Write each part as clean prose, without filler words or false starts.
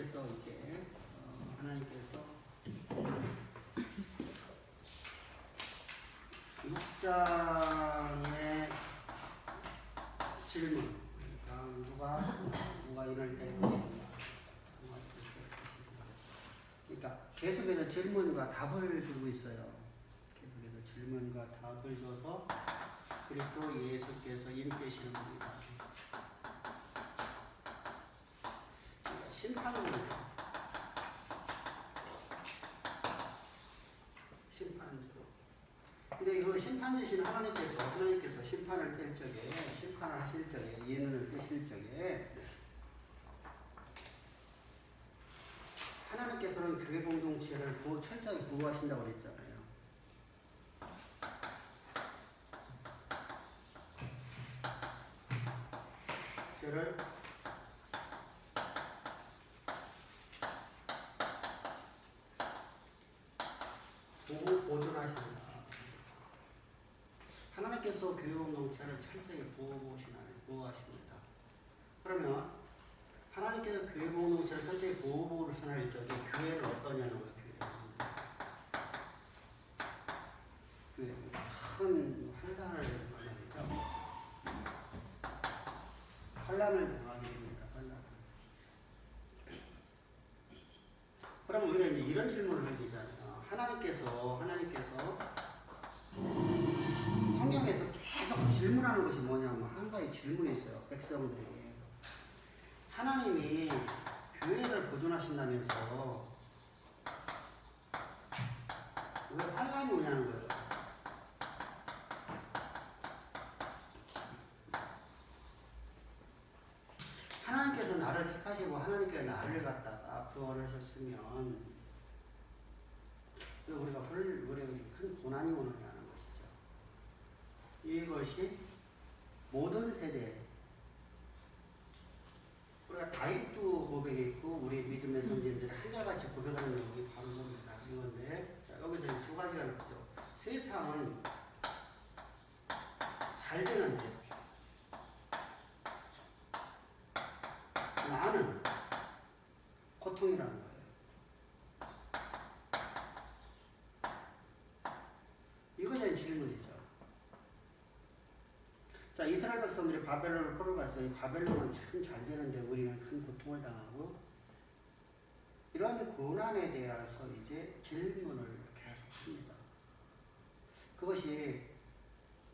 그래서 이제 하나님께서 6장의 질문, 그러니까 누가 이럴 때 그러니까 계속해서 질문과 답을 주고 있어요. 계속해서 질문과 답을 줘서 그리고 또 예수께서 인도하시는 겁니다. 심판은 심판으로. 근데 그 심판 주신 하나님께서 심판을 뗄 적에, 심판을 하실 적에, 예언을 떼실 적에 하나님께서는 교회 공동체를 철저하게 보호하신다고 그랬잖아요. 저를 보존하십니다. 하나님께서 교회 공동체를 철저히 보호하십니다. 그러면 하나님께서 교회 공동체를 철저히 보호할 적에 교회를 어떠냐는 거예요. 교회 큰 환란을 만나겠죠. 환란을 당하게 됩니다. 그럼 우리가 이제 이런 질문을 하게 되잖아요. 하나님께서 성경에서 계속 질문하는 것이 뭐냐면 한 가지 질문이 있어요. 백성들이 하나님이 교회를 보존하신다면서 왜 환란이 오냐는 거예요. 하나님께서 나를 택하시고 하나님께서 나를 갖다가 구원하셨으면 왜 우리가 큰 고난이 오느냐는 것이죠. 이것이 모든 세대, 우리가 다윗도 고백했고 우리 믿음의 선지자들이 한결같이 고백하는 내용이 바로 뭡니다. 이건데 자, 여기서 두 가지가 있죠. 세상은 잘 되는데 나는 고통이라는 거예요. 이것이 질문이죠. 자, 이스라엘 백성들이 바벨론을 끌어갔어요. 바벨론은 참 잘 되는데 우리는 큰 고통을 당하고 이러한 고난에 대해서 이제 질문을 계속합니다.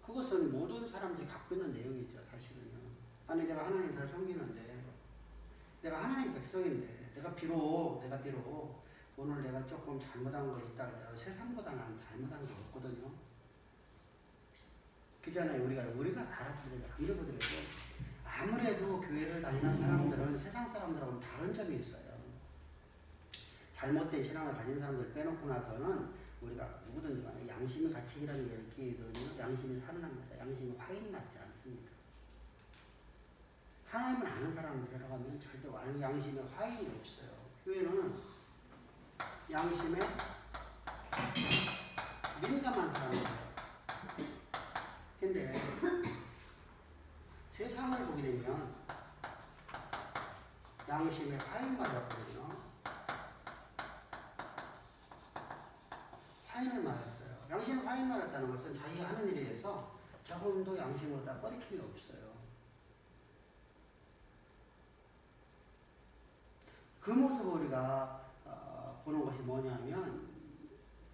그것은 모든 사람들이 갖고 있는 내용이죠. 사실은요. 아니 내가 하나님 잘 섬기는데 내가 하나님 백성인데 내가 비록 오늘 내가 조금 잘못한 거 있다 그래도 세상보다 나는 잘못한 게 없거든요. 그잖아요. 우리가 알아보더라도 아무래도 교회를 다니는 사람들은 세상 사람들하고는 다른 점이 있어요. 잘못된 신앙을 가진 사람들 빼놓고 나서는 우리가 누구든지 간에 양심의 가책이라는 게 이렇게 있거든요. 양심이 살아납니다. 양심이 확인받지 않습니다. 하나님을 아는 사람들이라고 하면 절대 양심에 화인이 없어요. 교회는 양심에 민감한 사람이에요. 근데 세상을 보게 되면 양심에 화인 맞았거든요. 화인을 맞았어요. 양심에 화인 맞았다는 것은 자기가 하는 일에 대해서 조금도 양심으로 다 꺼리낌이 없어요. 그 모습을 우리가 보는 것이 뭐냐면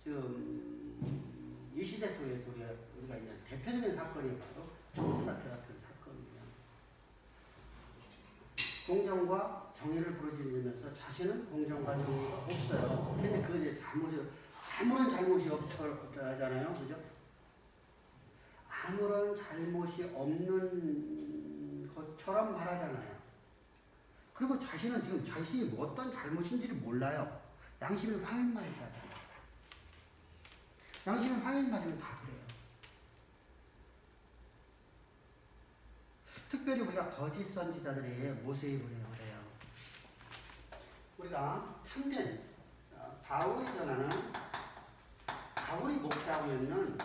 지금 이 시대 속에서 우리가 이제 대표적인 사건이 바로 조국 사태 같은 사건이에요. 공정과 정의를 부르짖으면서 자신은 공정과 정의가 없어요. 근데 그게 이제 아무런 잘못이 없잖아요. 그죠? 아무런 잘못이 없는 것처럼 말하잖아요. 그리고 자신은 지금 자신이 어떤 잘못인지를 몰라요. 양심이 화인 맞잖아요. 양심이 화인 맞으면 다 그래요. 특별히 우리가 거짓 선지자들의 모습을 그래요. 우리가 참된 바울이 전하는 바울이 목회하고 있는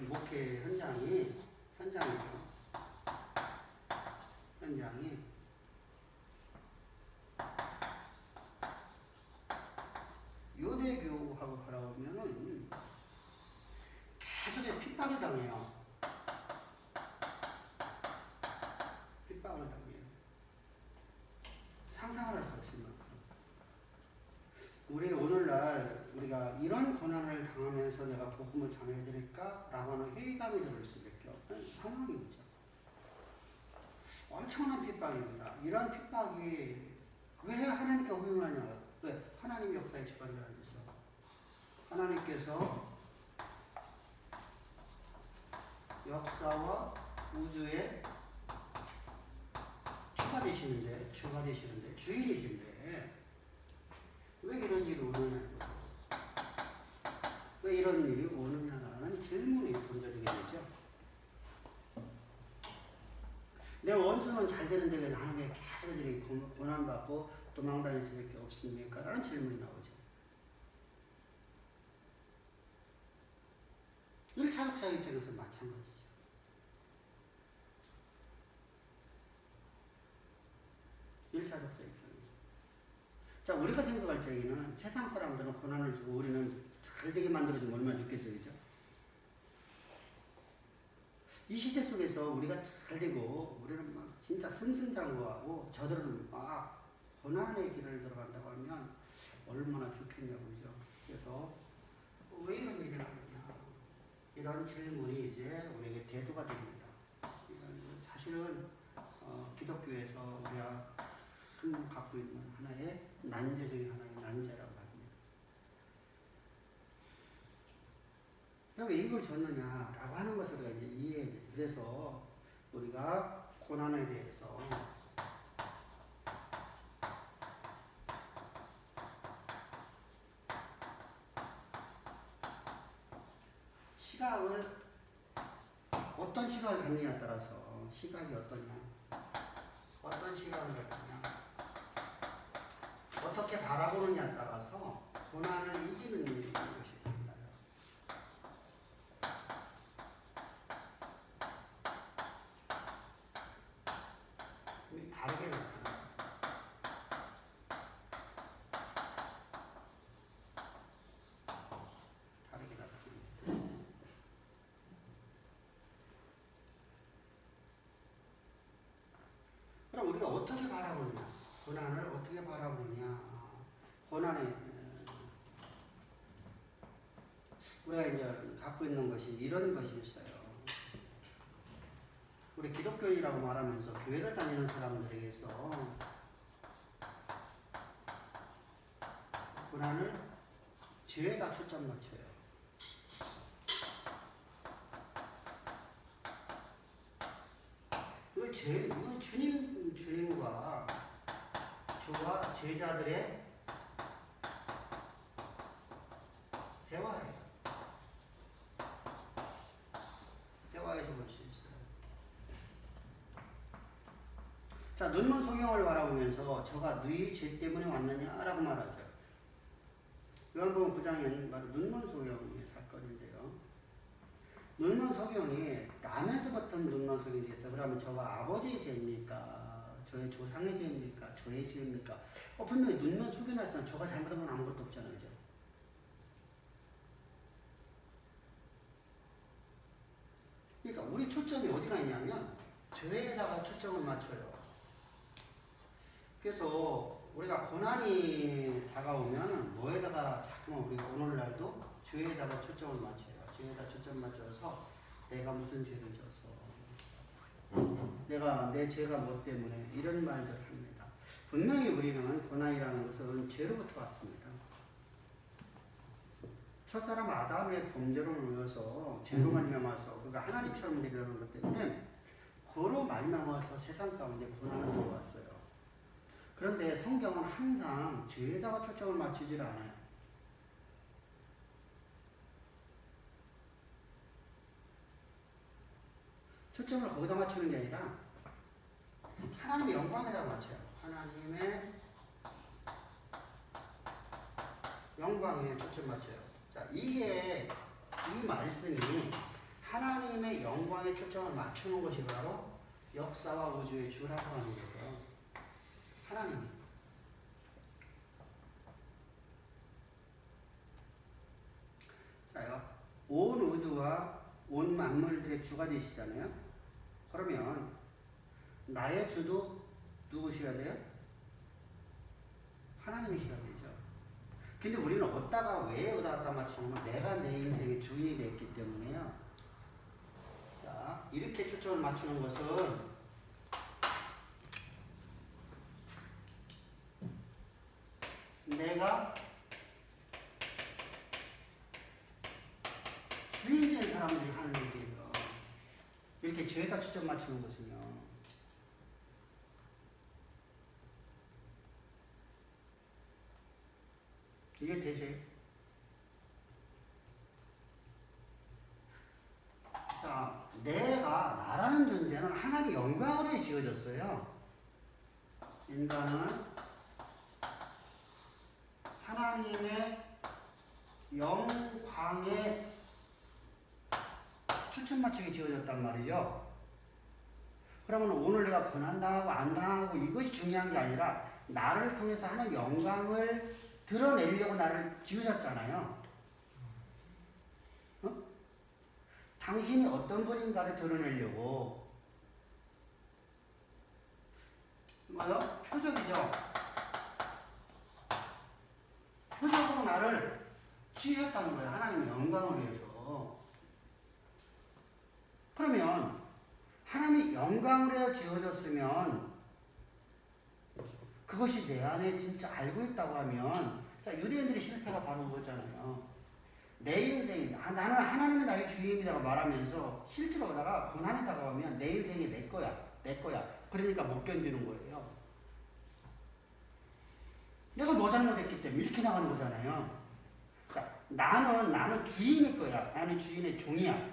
목회 현장이죠. 현장이 요대교하고 바라보면은 계속해서 핍박을 당해요. 핍박을 당해요. 상상을 할 수 없을 만큼. 우리 오늘날 우리가 이런 고난을 당하면서 내가 복음을 전해드릴까? 라고 하는 회의감이 들 수밖에 없는 상황이죠. 엄청난 핍박입니다. 이런 핍박이 왜 하나님께 허용하냐? 왜? 하나님 역사의 주관자라면서. 하나님께서 역사와 우주의 주가 되시는데, 주인이신데, 왜 이런 일이 오느냐고. 왜 이런 일이 오느냐라는 질문이 던져지게 되죠. 내 원수는 잘 되는데 왜 나는 왜 계속 이렇게 고난받고 도망다닐 수밖에 없습니까? 라는 질문이 나오죠. 1차 독자 입장에서 마찬가지죠. 자, 우리가 생각할 적에는 세상 사람들은 고난을 주고 우리는 잘 되게 만들어주면 얼마나 좋겠어요, 그죠? 이 시대 속에서 우리가 잘 되고 우리는 막 진짜 승승장구하고 저들은 막 고난의 길을 들어간다고 하면 얼마나 좋겠냐고, 그죠? 그래서 왜 이런 일이 나느냐. 이런 질문이 이제 우리에게 대두가 됩니다. 사실은 기독교에서 우리가 갖고 있는 하나의 난제 중에 하나의 난제라고 합니다. 왜 이걸 줬느냐라고 하는 것을 우리가 이제 이해해야 돼요. 그래서 우리가 고난에 대해서 시각을 어떤 시각을 갖느냐에 따라서 시각이 어떠냐, 어떤 시각을 갖느냐, 어떻게 바라보느냐에 따라서 고난을 이기는 것이 됩니다. 다르게 나타납니다. 다르게 나타납니다. 그럼 우리가 어떻게 바라보느냐, 고난을 어떻게 바라보느냐, 고난의 우리가 이제 갖고 있는 것이 이런 것이 있어요. 우리 기독교인이라고 말하면서 교회를 다니는 사람들에게서 고난을 죄에다 초점 맞춰요. 이거 주님과 주와 제자들의 대화예요. 대화에서 볼 수 있어요. 자, 눈먼 소경을 바라보면서 저가 너희 죄 때문에 왔느냐라고 말하죠. 요한복음 9장에는 바로 눈먼 소경의 사건인데요. 눈먼 소경이 나면서부터 눈먼 소경이 됐어. 그러면 저가 아버지의 죄입니까? 저의 조상의 죄입니까? 저의 죄입니까? 분명히 눈먼 소경이라서 저가 잘못한 건 아무것도 없잖아요. 그죠? 그러니까 우리 초점이 어디가 있냐면 죄에다가 초점을 맞춰요. 그래서 우리가 고난이 다가오면 뭐에다가 자꾸만 우리가 오늘날도 죄에다가 초점을 맞춰요. 죄에다 초점 맞춰서 내가 무슨 죄를 져서 내가 내 죄가 뭐 때문에 이런 말들을 합니다. 분명히 우리는 고난이라는 것은 죄로부터 왔습니다. 첫사람 아담의 범죄로 인해서 죄로 말미암아서 그가 하나님처럼 되려는 것 때문에 그로 말미암아서 세상 가운데 고난을 들어왔어요. 그런데 성경은 항상 죄에다가 초점을 맞추질 않아요. 초점을 거기다 맞추는 게 아니라 하나님의 영광에다 맞춰요. 하나님의 영광에 초점 맞춰요. 자, 이 말씀이 하나님의 영광에 초점을 맞추는 것이 바로 역사와 우주의 주라고 하는 거죠. 하나님. 자요. 온 우주와 온 만물들의 주가 되시잖아요. 그러면 나의 주도 누구셔야 돼요? 하나님이셔야 되죠. 근데 우리는 왜 어디다 갖다 맞추면 내가 내 인생의 주인이 됐기 때문에요. 자, 이렇게 초점을 맞추는 것은 내가 주인된 사람들이 하는 일이에요. 이렇게 죄에다 초점 맞추는 것은요. 이게 되죠. 자, 나라는 존재는 하나님의 영광으로 지어졌어요. 인간은 하나님의 영광에 초점 맞추게 지어졌단 말이죠. 그러면 오늘 내가 고난당하고 안 당하고 이것이 중요한 게 아니라 나를 통해서 하는 영광을 드러내려고 나를 지으셨잖아요. 어? 당신이 어떤 분인가를 드러내려고. 뭐요? 표적이죠. 표적으로 나를 지으셨다는 거예요. 하나님의 영광을 위해서. 그러면 하나님의 영광으로 지어졌으면 그것이 내 안에 진짜 알고 있다고 하면, 자, 유대인들의 실패가 바로 그거잖아요. 내 인생이, 나는 하나님이 나의 주인이라고 말하면서 실제로 오다가 고난이다고 하면 내 인생이 내 거야. 그러니까 못 견디는 거예요. 내가 뭐 잘못했기 때문에 이렇게 나가는 거잖아요. 자, 나는 주인일 거야. 나는 주인의 종이야.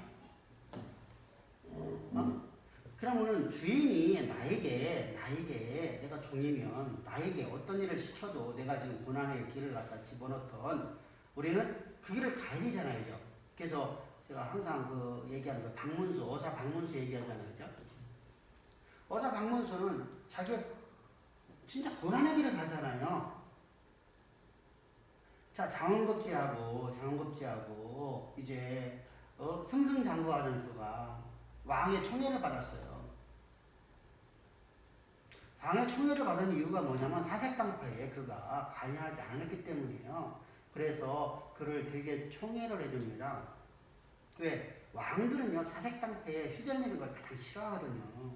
그러면은 주인이 나에게 내가 종이면 나에게 어떤 일을 시켜도 내가 지금 고난의 길을 갖다 집어넣던 우리는 그 길을 가야 되잖아요. 그죠? 그래서 제가 항상 얘기하는 어사 박문수 얘기하잖아요. 그죠? 어사 박문수는 자기 진짜 고난의 길을 가잖아요. 자, 장원급제하고 이제 승승장구하는 그가 왕의 총애를 받았어요. 왕의 총애를 받은 이유가 뭐냐면 사색당파에 그가 관여하지 않았기 때문이에요. 그래서 그를 되게 총애를 해줍니다. 왜? 왕들은요, 사색당파에 휘둘리는 걸 가장 싫어하거든요.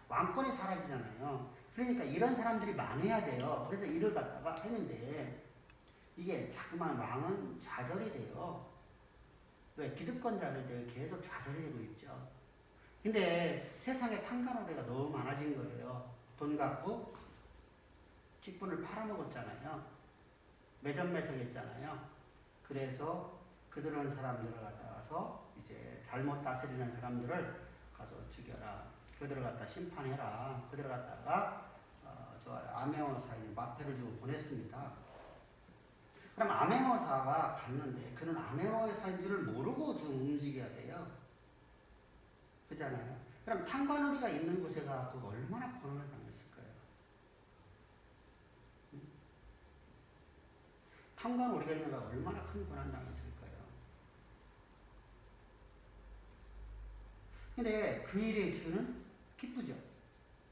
왕권이 사라지잖아요. 그러니까 이런 사람들이 많아야 돼요. 그래서 일을 갖다가 했는데 이게 자꾸만 왕은 좌절이 돼요. 왜? 기득권자들 계속 좌절이 되고 있죠. 근데 세상에 탕감노래가 너무 많아진 거예요. 돈 갖고 직분을 팔아먹었잖아요. 매점매석했잖아요. 그래서 그런 사람들을 갖다가서 이제 잘못 다스리는 사람들을 가서 죽여라. 그들을 갖다 심판해라. 그들을 갖다가 저 암행어사에 마패를 주고 보냈습니다. 그럼 암행어사가 갔는데 그는 암행어사인 줄을 모르고 좀 움직여야 돼요. 그잖아요. 그럼 탕관오리가 있는 곳에 가서 얼마나 고난을 당했을까요? 탕관오리가 있는 곳에 얼마나 큰 고난 당했을까요? 근데 그 일의 주는 기쁘죠.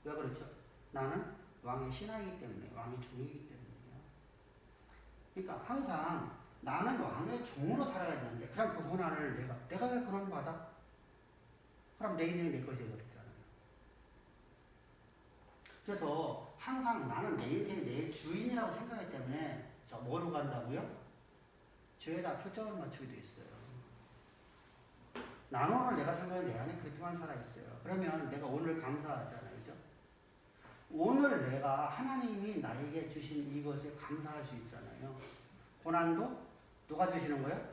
왜 그렇죠? 나는 왕의 신하이기 때문에, 왕의 종이기 때문에요. 그러니까 항상 나는 왕의 종으로 살아야 되는데, 그럼 그 고난을 내가 왜 그런 거 받아? 그럼 내 인생이 내 것이 되어버렸잖아요. 그래서 항상 나는 내 인생의 내 주인이라고 생각하기 때문에 저 뭐로 간다고요? 죄에다 초점을 맞추게 돼 있어요. 나는 오늘 내가 생각하는 내 안에 그렇게만 살아있어요. 그러면 내가 오늘 감사하잖아요. 그죠? 오늘 내가 하나님이 나에게 주신 이것에 감사할 수 있잖아요. 고난도 누가 주시는 거예요?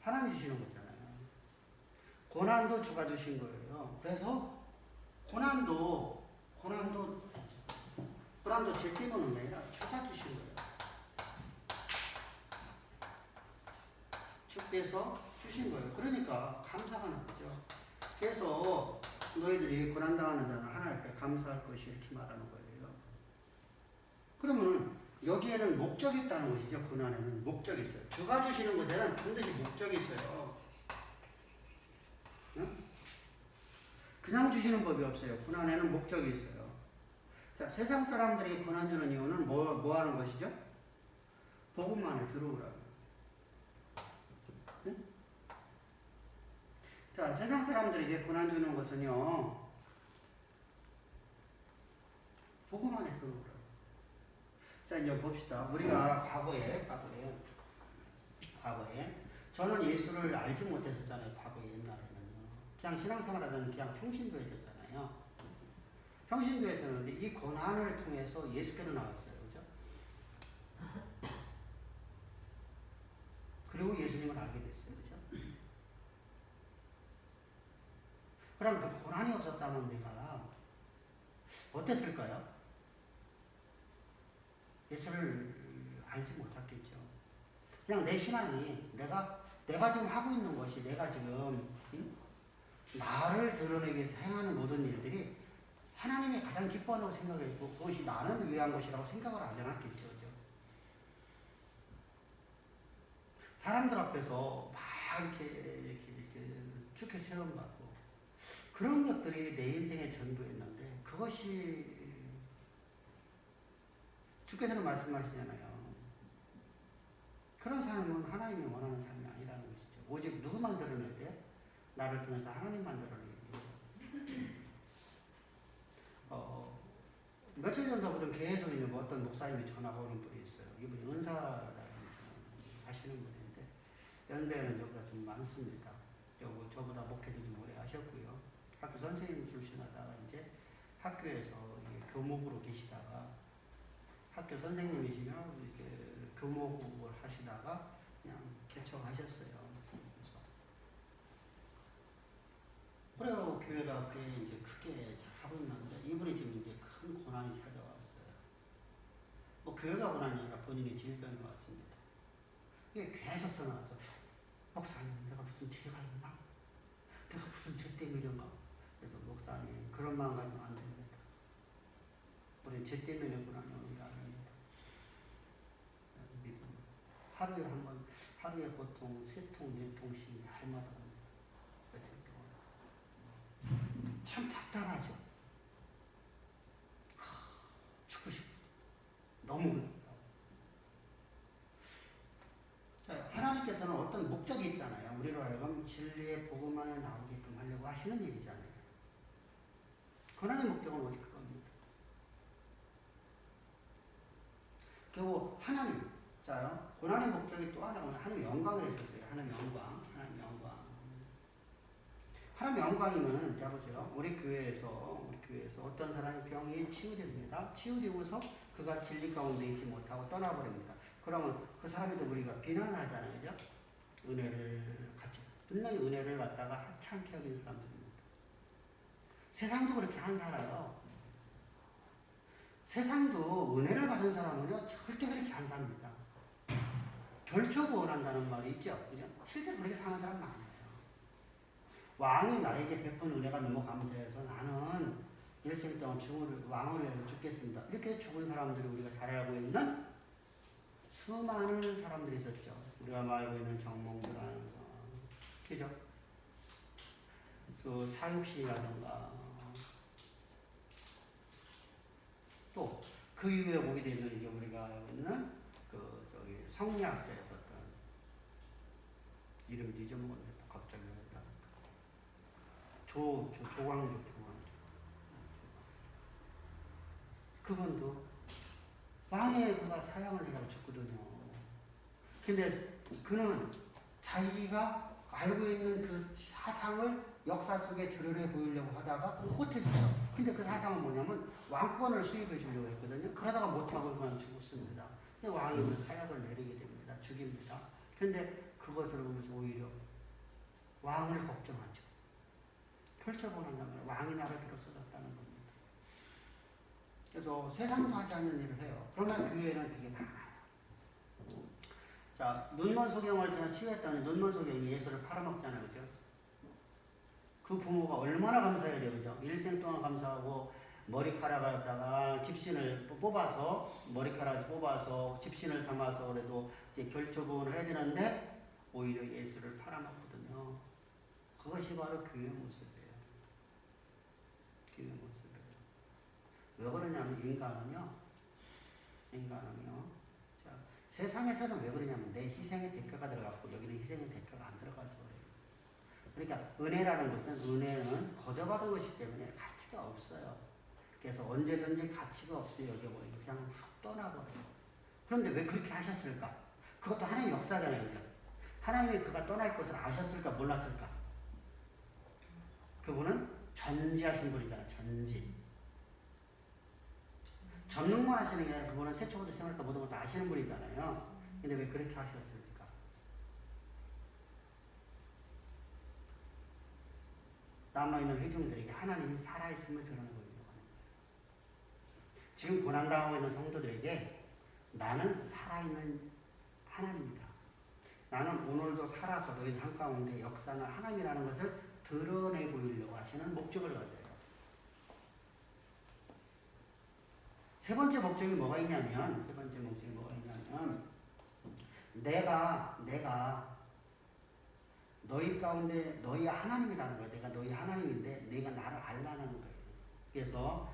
하나님 주시는 거잖아요. 고난도 주가 주신 거예요. 그래서 고난도 제끼는 게 아니라 주가 주신 거예요. 주께서 주신 거예요. 그러니까 감사가 나죠. 그래서 너희들이 고난당하는 자는 하나님 앞에 감사할 것이 이렇게 말하는 거예요. 그러면 여기에는 목적이 있다는 것이죠. 고난에는 목적이 있어요. 주가 주시는 것에는 반드시 목적이 있어요. 응? 그냥 주시는 법이 없어요. 고난에는 목적이 있어요. 자, 세상 사람들이 고난 주는 이유는 뭐 하는 것이죠? 복음만에 들어오라고. 응? 자, 세상 사람들에게 고난 주는 것은요, 복음 안에 들어오라고. 자, 이제 봅시다. 우리가 과거에 저는 예수를 알지 못했었잖아요. 과거에 옛날에는요. 그냥 신앙생활 하다는 그냥 평신도에 있었잖아요. 평신도에 있었는데 이 고난을 통해서 예수께로 나왔어요. 그죠? 그리고 예수님을 알게 됐어요. 그죠? 그럼 그 고난이 없었다면 내가 어땠을까요? 예수를 알지 못했겠죠. 그냥 내 신앙이 내가 지금 하고 있는 것이 내가 지금 나를 드러내기 위해서 행하는 모든 일들이 하나님이 가장 기뻐한다고 생각했고 그것이 나는 위한 것이라고 생각을 하지 않았겠죠. 그죠? 사람들 앞에서 막 이렇게 쭉게 세움받고 그런 것들이 내 인생의 전부였는데 그것이 주께서는 말씀하시잖아요. 그런 삶은 하나님이 원하는 삶이 아니라는 것이죠. 오직 누구만 드러낼 때? 나를 통해서 하나님만 드러내게 돼요. 며칠 전서부터 계속 있는 어떤 목사님이 전화가 오는 분이 있어요. 이분이 은사라는 하시는 분인데 연배는 저보다 좀 많습니다. 저보다 목회도 좀 오래 하셨고요. 학교 선생님 출신하다가 이제 학교에서 교목으로 계시다가 학교 선생님이시면 이렇게 교목을 하시다가 그냥 개척하셨어요. 그래요. 교회가 꽤 이제 크게 하고 있는데 이분이 지금 이제 큰 고난이 찾아왔어요. 뭐 교회가 고난이 아니라 본인의 질병이 왔습니다. 이게 계속 전화 와서 목사님 내가 무슨 죄가 있나? 내가 무슨 죄 때문에 이런가? 그래서 목사님 그런 마음 가지면 안 됩니다. 우리 죄 때문에 고난이 오는 게 아닙니다. 하루에 한 번, 하루에 보통 3통, 4통씩 날마다 합니다. 며칠 동안. 참 답답하죠. 죽고 싶어. 너무 그렇다. 자, 하나님께서는 어떤 목적이 있잖아요. 우리로 하여금 진리의 복음 안에 나오게끔 하려고 하시는 일이잖아요. 고난의 목적은 오직 그겁니다. 결국 하나님, 자, 고난의 목적이 또 하나가 하나님 영광을 했었어요. 하나님 영광. 하나님 영광이면, 자 보세요. 우리 교회에서 어떤 사람이 병이 치유됩니다. 치유되고서 그가 진리 가운데 있지 못하고 떠나버립니다. 그러면 그 사람에도 우리가 비난을 하잖아요. 그죠? 은혜를 갖지. 분명히 은혜를 갖다가 하찮게 여긴 사람들입니다. 세상도 그렇게 안 살아요. 세상도 은혜를 받은 사람은요, 절대 그렇게 안 삽니다. 결초구원한다는 말이 있죠. 그죠? 실제로 그렇게 사는 사람 많아요. 왕이 나에게 베푼 은혜가 너무 감사해서 나는 일생 동안 왕을 위해서 죽겠습니다. 이렇게 죽은 사람들이 우리가 잘 알고 있는 수많은 사람들이 있었죠. 우리가 알고 있는 정몽주라는 거. 그죠? 그 사육시라든가 또 그 이후에 보게 되면 이제 우리가 알고 있는 성리학자였었던 이름도 잊어먹었는데 갑자기 조광조. 그분도 왕의 그가 사형을 해가지고 죽거든요. 근데 그는 자기가 알고 있는 그 사상을 역사 속에 드러내 보이려고 하다가 못했어요. 근데 그 사상은 뭐냐면 왕권을 수입해 주려고 했거든요. 그러다가 못하고 그만 죽었습니다. 근데 왕이 그 사약을 내리게 됩니다. 죽입니다. 근데 그것을 보면서 오히려 왕을 걱정하죠. 펼쳐보는다면 왕이 나를 들어서졌다는 겁니다. 그래서 세상도 하지 않는 일을 해요. 그러나 교회는 그게 많아요. 자, 눈먼 소경을 그냥 치유했다는 눈먼 소경이 예수를 팔아먹잖아요. 그죠? 그 부모가 얼마나 감사해야 돼요. 그죠? 동안 감사하고 머리카락을 갖다가 집신을 뽑아서 머리카락을 뽑아서 집신을 삼아서 그래도 이제 결투분을 해야 되는데 오히려 예수를 팔아먹거든요. 그것이 바로 교회의 모습이에요. 교회의 모습이에요. 왜 그러냐면 인간은요. 자, 세상에서는 왜 그러냐면 내 희생의 대가가 들어갔고 여기는 희생의 대가가 안 들어가서 그래요. 그러니까 은혜라는 것은 은혜는 거저받은 것이기 때문에 가치가 없어요. 그래서 언제든지 가치가 없어요. 여겨버리고 그냥 훅 떠나버려요. 그런데 왜 그렇게 하셨을까? 그것도 하나님의 역사잖아요. 그죠? 하나님이 그가 떠날 것을 아셨을까 몰랐을까? 그분은 전지하신 분이잖아요. 전능만 하시는 게 아니라 그분은 세초부터 생활부터 모든 걸 다 아시는 분이잖아요. 근데 왜 그렇게 하셨을까? 남아있는 회중들에게 하나님이 살아있음을 드러내고 있는 거예요. 지금 고난당하고 있는 성도들에게 나는 살아있는 하나님이다. 나는 오늘도 살아서 너희들 한가운데 역사는 하나님이라는 것을 드러내 보이려고 하시는 목적을 가져요. 세 번째 목적이 뭐가 있냐면 내가 너희 가운데 너희 하나님이라는 거예요. 내가 너희 하나님인데 내가 나를 알라는 거예요. 그래서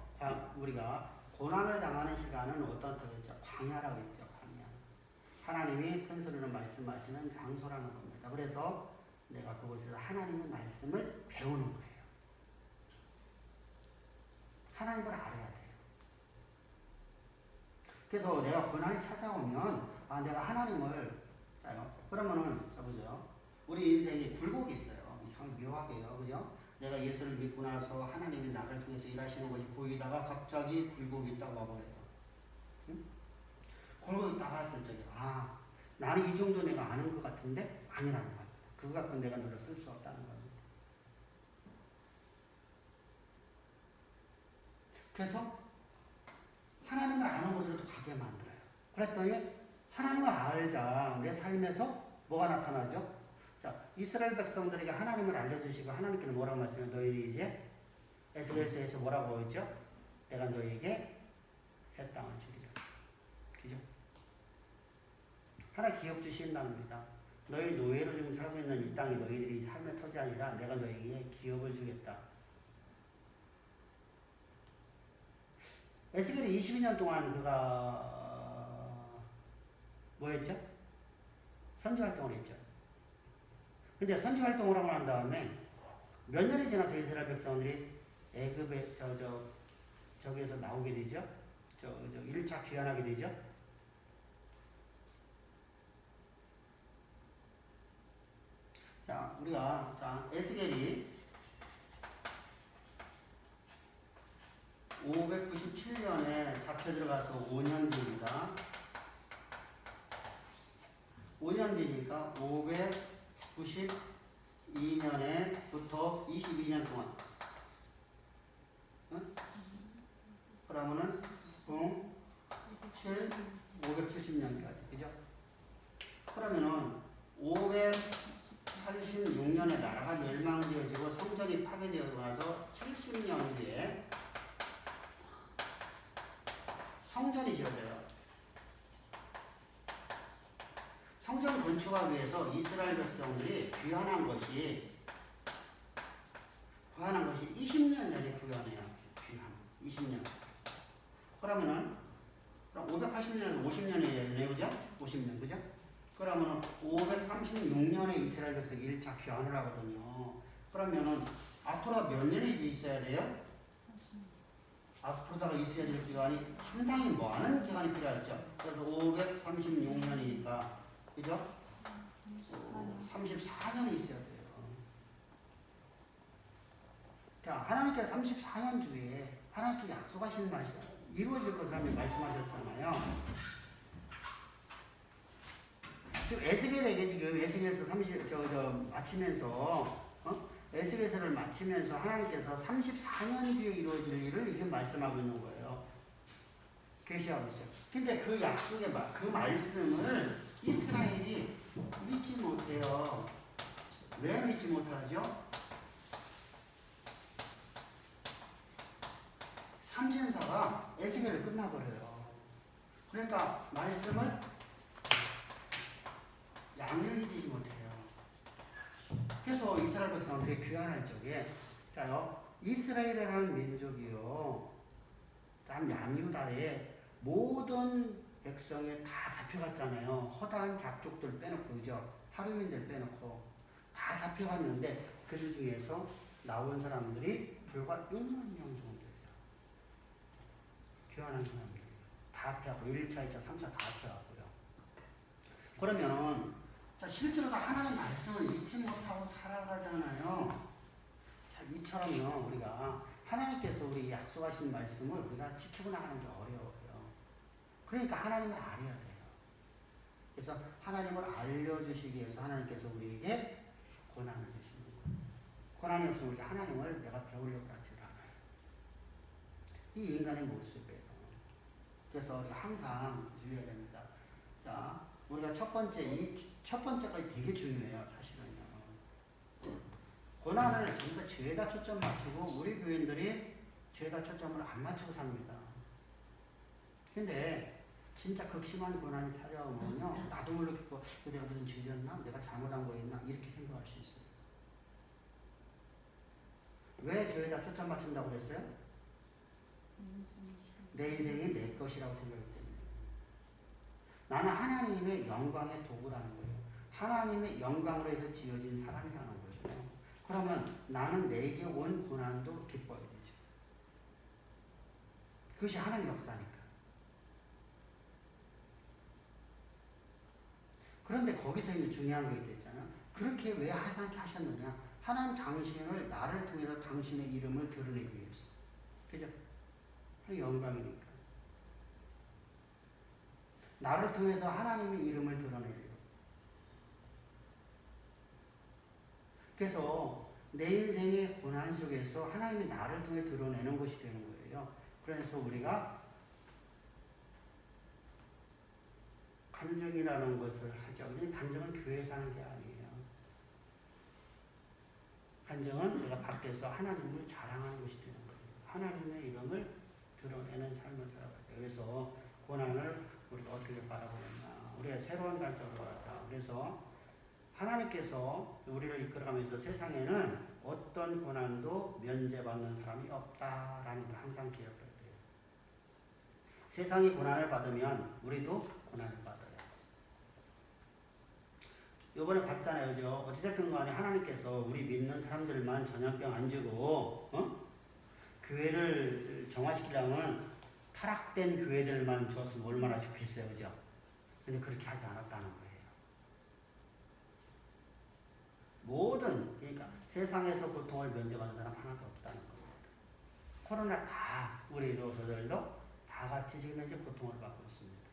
우리가 고난을 당하는 시간은 어떤 뜻이죠? 광야라고 했죠. 광야. 하나님이 큰 소리로 말씀하시는 장소라는 겁니다. 그래서 내가 그곳에서 하나님의 말씀을 배우는 거예요. 하나님을 알아야 돼요. 그래서 내가 고난이 찾아오면 내가 하나님을 그러면은 보죠. 우리 인생에 굴곡이 있어요. 참 묘하게요. 그죠? 내가 예수를 믿고 나서 하나님이 나를 통해서 일하시는 것이 보이다가 갑자기 굴곡이 딱 와버려요. 응? 굴곡이 딱 왔을 적에 나는 이 정도 내가 아는 것 같은데 아니라는 거예요. 그거 갖고 내가 너를 쓸 수 없다는 겁니다. 그래서 하나님을 아는 곳으로 가게 만들어요. 그랬더니 하나님을 알자. 내 삶에서 뭐가 나타나죠? 자, 이스라엘 백성들에게 하나님을 알려주시고 하나님께는 뭐라고 말씀해요? 너희들이 이제 에스겔서에서 뭐라고 했죠? 내가 너희에게 새 땅을 주리라. 그죠? 하나 기업 주신답니다. 너희 노예로 지금 살고 있는 이 땅이 너희들이 삶의 터지 아니라 내가 너희에게 기업을 주겠다. 에스겔이 22년 동안 그가 뭐 했죠? 선지 활동을 했죠. 근데 선지 활동을 하고 난 다음에 몇 년이 지나서 이스라엘 백성들이 애굽에 저기에서 나오게 되죠. 1차 귀환하게 되죠. 자, 우리가 에스겔이 597년에 잡혀 들어가서 5년 뒤입니다. 5년 뒤니까 592년에부터 22년 동안. 응? 그러면은 570년까지. 그죠? 그러면은 586년에 나라가 멸망되어지고 성전이 파괴되어 가서 70년 뒤에 성전이 지어져요. 성전 건축하기 위해서 이스라엘 백성들이 귀환한 것이 20년 전에 귀환해요. 귀환. 20년. 그러면은 580년에서 50년이에요. 그죠? 50년. 그죠? 그러면은 536년에 이스라엘 백성이 1차 귀환을 하거든요. 그러면은 앞으로 몇 년이 있어야 돼요? 앞으로다가 있어야 될 기간이 상당히 많은 기간이 필요하죠. 그래서 536년이니까, 그죠? 34년이 있어야 돼요. 자, 하나님께서 34년 뒤에 하나님께 약속하신 말씀, 이루어질 것을 하나님 말씀하셨잖아요. 지금 에스겔에게 지금 에스겔서 30, 마치면서, 에스겔서를 마치면서 하나님께서 34년 뒤에 이루어질 일을 이렇게 말씀하고 있는 거예요. 계시하고 있어요. 근데 그 약속의 그 말씀을 이스라엘이 믿지 못해요. 왜 믿지 못하죠? 참신사가 에스겔을 끝나버려요. 그러니까 말씀을 양육이 되지 못해요. 그래서 이스라엘 백성은 되게 귀환할 적에 자요 이스라엘이라는 민족이요 참 양유다에 모든 백성에 다 잡혀갔잖아요. 허다한 잡족들 빼놓고 그죠? 하루민들 빼놓고 다 잡혀갔는데 그 중에서 나온 사람들이 불과 6만 명 정도예요. 귀환한 사람들이 다 합해갖고 1차, 2차, 3차 다 합해갖고요. 그러면 자 실제로 다 하나님 말씀을 잊지 못하고 살아가잖아요. 자 이처럼요 우리가 하나님께서 우리 약속하신 말씀을 우리가 지키고 나가는 게 어려워요. 그러니까 하나님을 알아야 돼요. 그래서 하나님을 알려주시기 위해서 하나님께서 우리에게 고난을 주시는 거예요. 고난이 없으면 우리가 하나님을 내가 배우려고 하지 않아요. 이 인간의 모습이에요. 그래서 우리가 항상 주의해야 됩니다. 자, 우리가 첫 번째까지 되게 중요해요. 사실은요. 고난을 전부 다 죄에다 초점 맞추고 우리 교인들이 죄에다 초점을 안 맞추고 삽니다. 근데 진짜 극심한 고난이 찾아오면요 나도 모르겠고 내가 무슨 죄졌나? 내가 잘못한 거였나? 이렇게 생각할 수 있어요. 왜 죄에다 초점 맞춘다고 그랬어요? 내 인생이 내 것이라고 생각했기 때문에. 나는 하나님의 영광의 도구라는 거예요. 하나님의 영광으로 해서 지어진 사람이라는 거죠. 그러면 나는 내게 온 고난도 기뻐야 되죠. 그것이 하나님의 역사니까. 그런데 거기서 이제 중요한 게 있잖아요. 그렇게 왜 하찮게 하셨느냐? 하나님 당신을 나를 통해서 당신의 이름을 드러내기 위해서. 그죠? 영광이니까. 나를 통해서 하나님의 이름을 드러내려고. 그래서 내 인생의 고난 속에서 하나님이 나를 통해 드러내는 것이 되는 거예요. 그래서 우리가 간증이라는 것을 하죠. 간증은 교회에서 하는 게 아니에요. 간증은 내가 밖에서 하나님을 자랑하는 것이 되는 거예요. 하나님의 이름을 드러내는 삶을 살아가야 돼요. 그래서 고난을 우리가 어떻게 바라보느냐. 우리가 새로운 관점으로 봤다. 그래서 하나님께서 우리를 이끌어가면서 세상에는 어떤 고난도 면제받는 사람이 없다라는 걸 항상 기억해야 돼요. 세상이 고난을 받으면 우리도 고난을 받아요. 요번에 봤잖아요. 그죠? 어찌됐든 간에 하나님께서 우리 믿는 사람들만 전염병 안 주고 교회를 정화시키려면 타락된 교회들만 주었으면 얼마나 좋겠어요. 그죠? 근데 그렇게 하지 않았다는 거예요. 그러니까 세상에서 고통을 면제받는 사람 하나도 없다는 겁니다. 코로나 다 우리도 저들도 다 같이 지금 현재 고통을 받고 있습니다.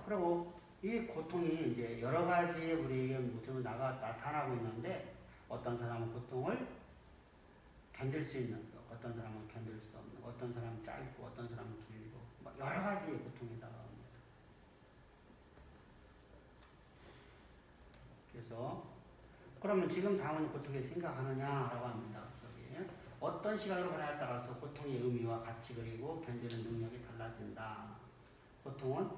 그리고 이 고통이 이제 여러 가지 우리에게 나타나고 있는데 어떤 사람은 고통을 견딜 수 있는 것, 어떤 사람은 견딜 수 없는 것, 어떤 사람은 짧고 어떤 사람은 길고 여러 가지의 고통이 나옵니다. 그래서 그러면 지금 당하는 고통에 생각하느냐라고 합니다. 어떤 시각으로 보냐에 따라서 고통의 의미와 가치 그리고 견디는 능력이 달라진다. 고통은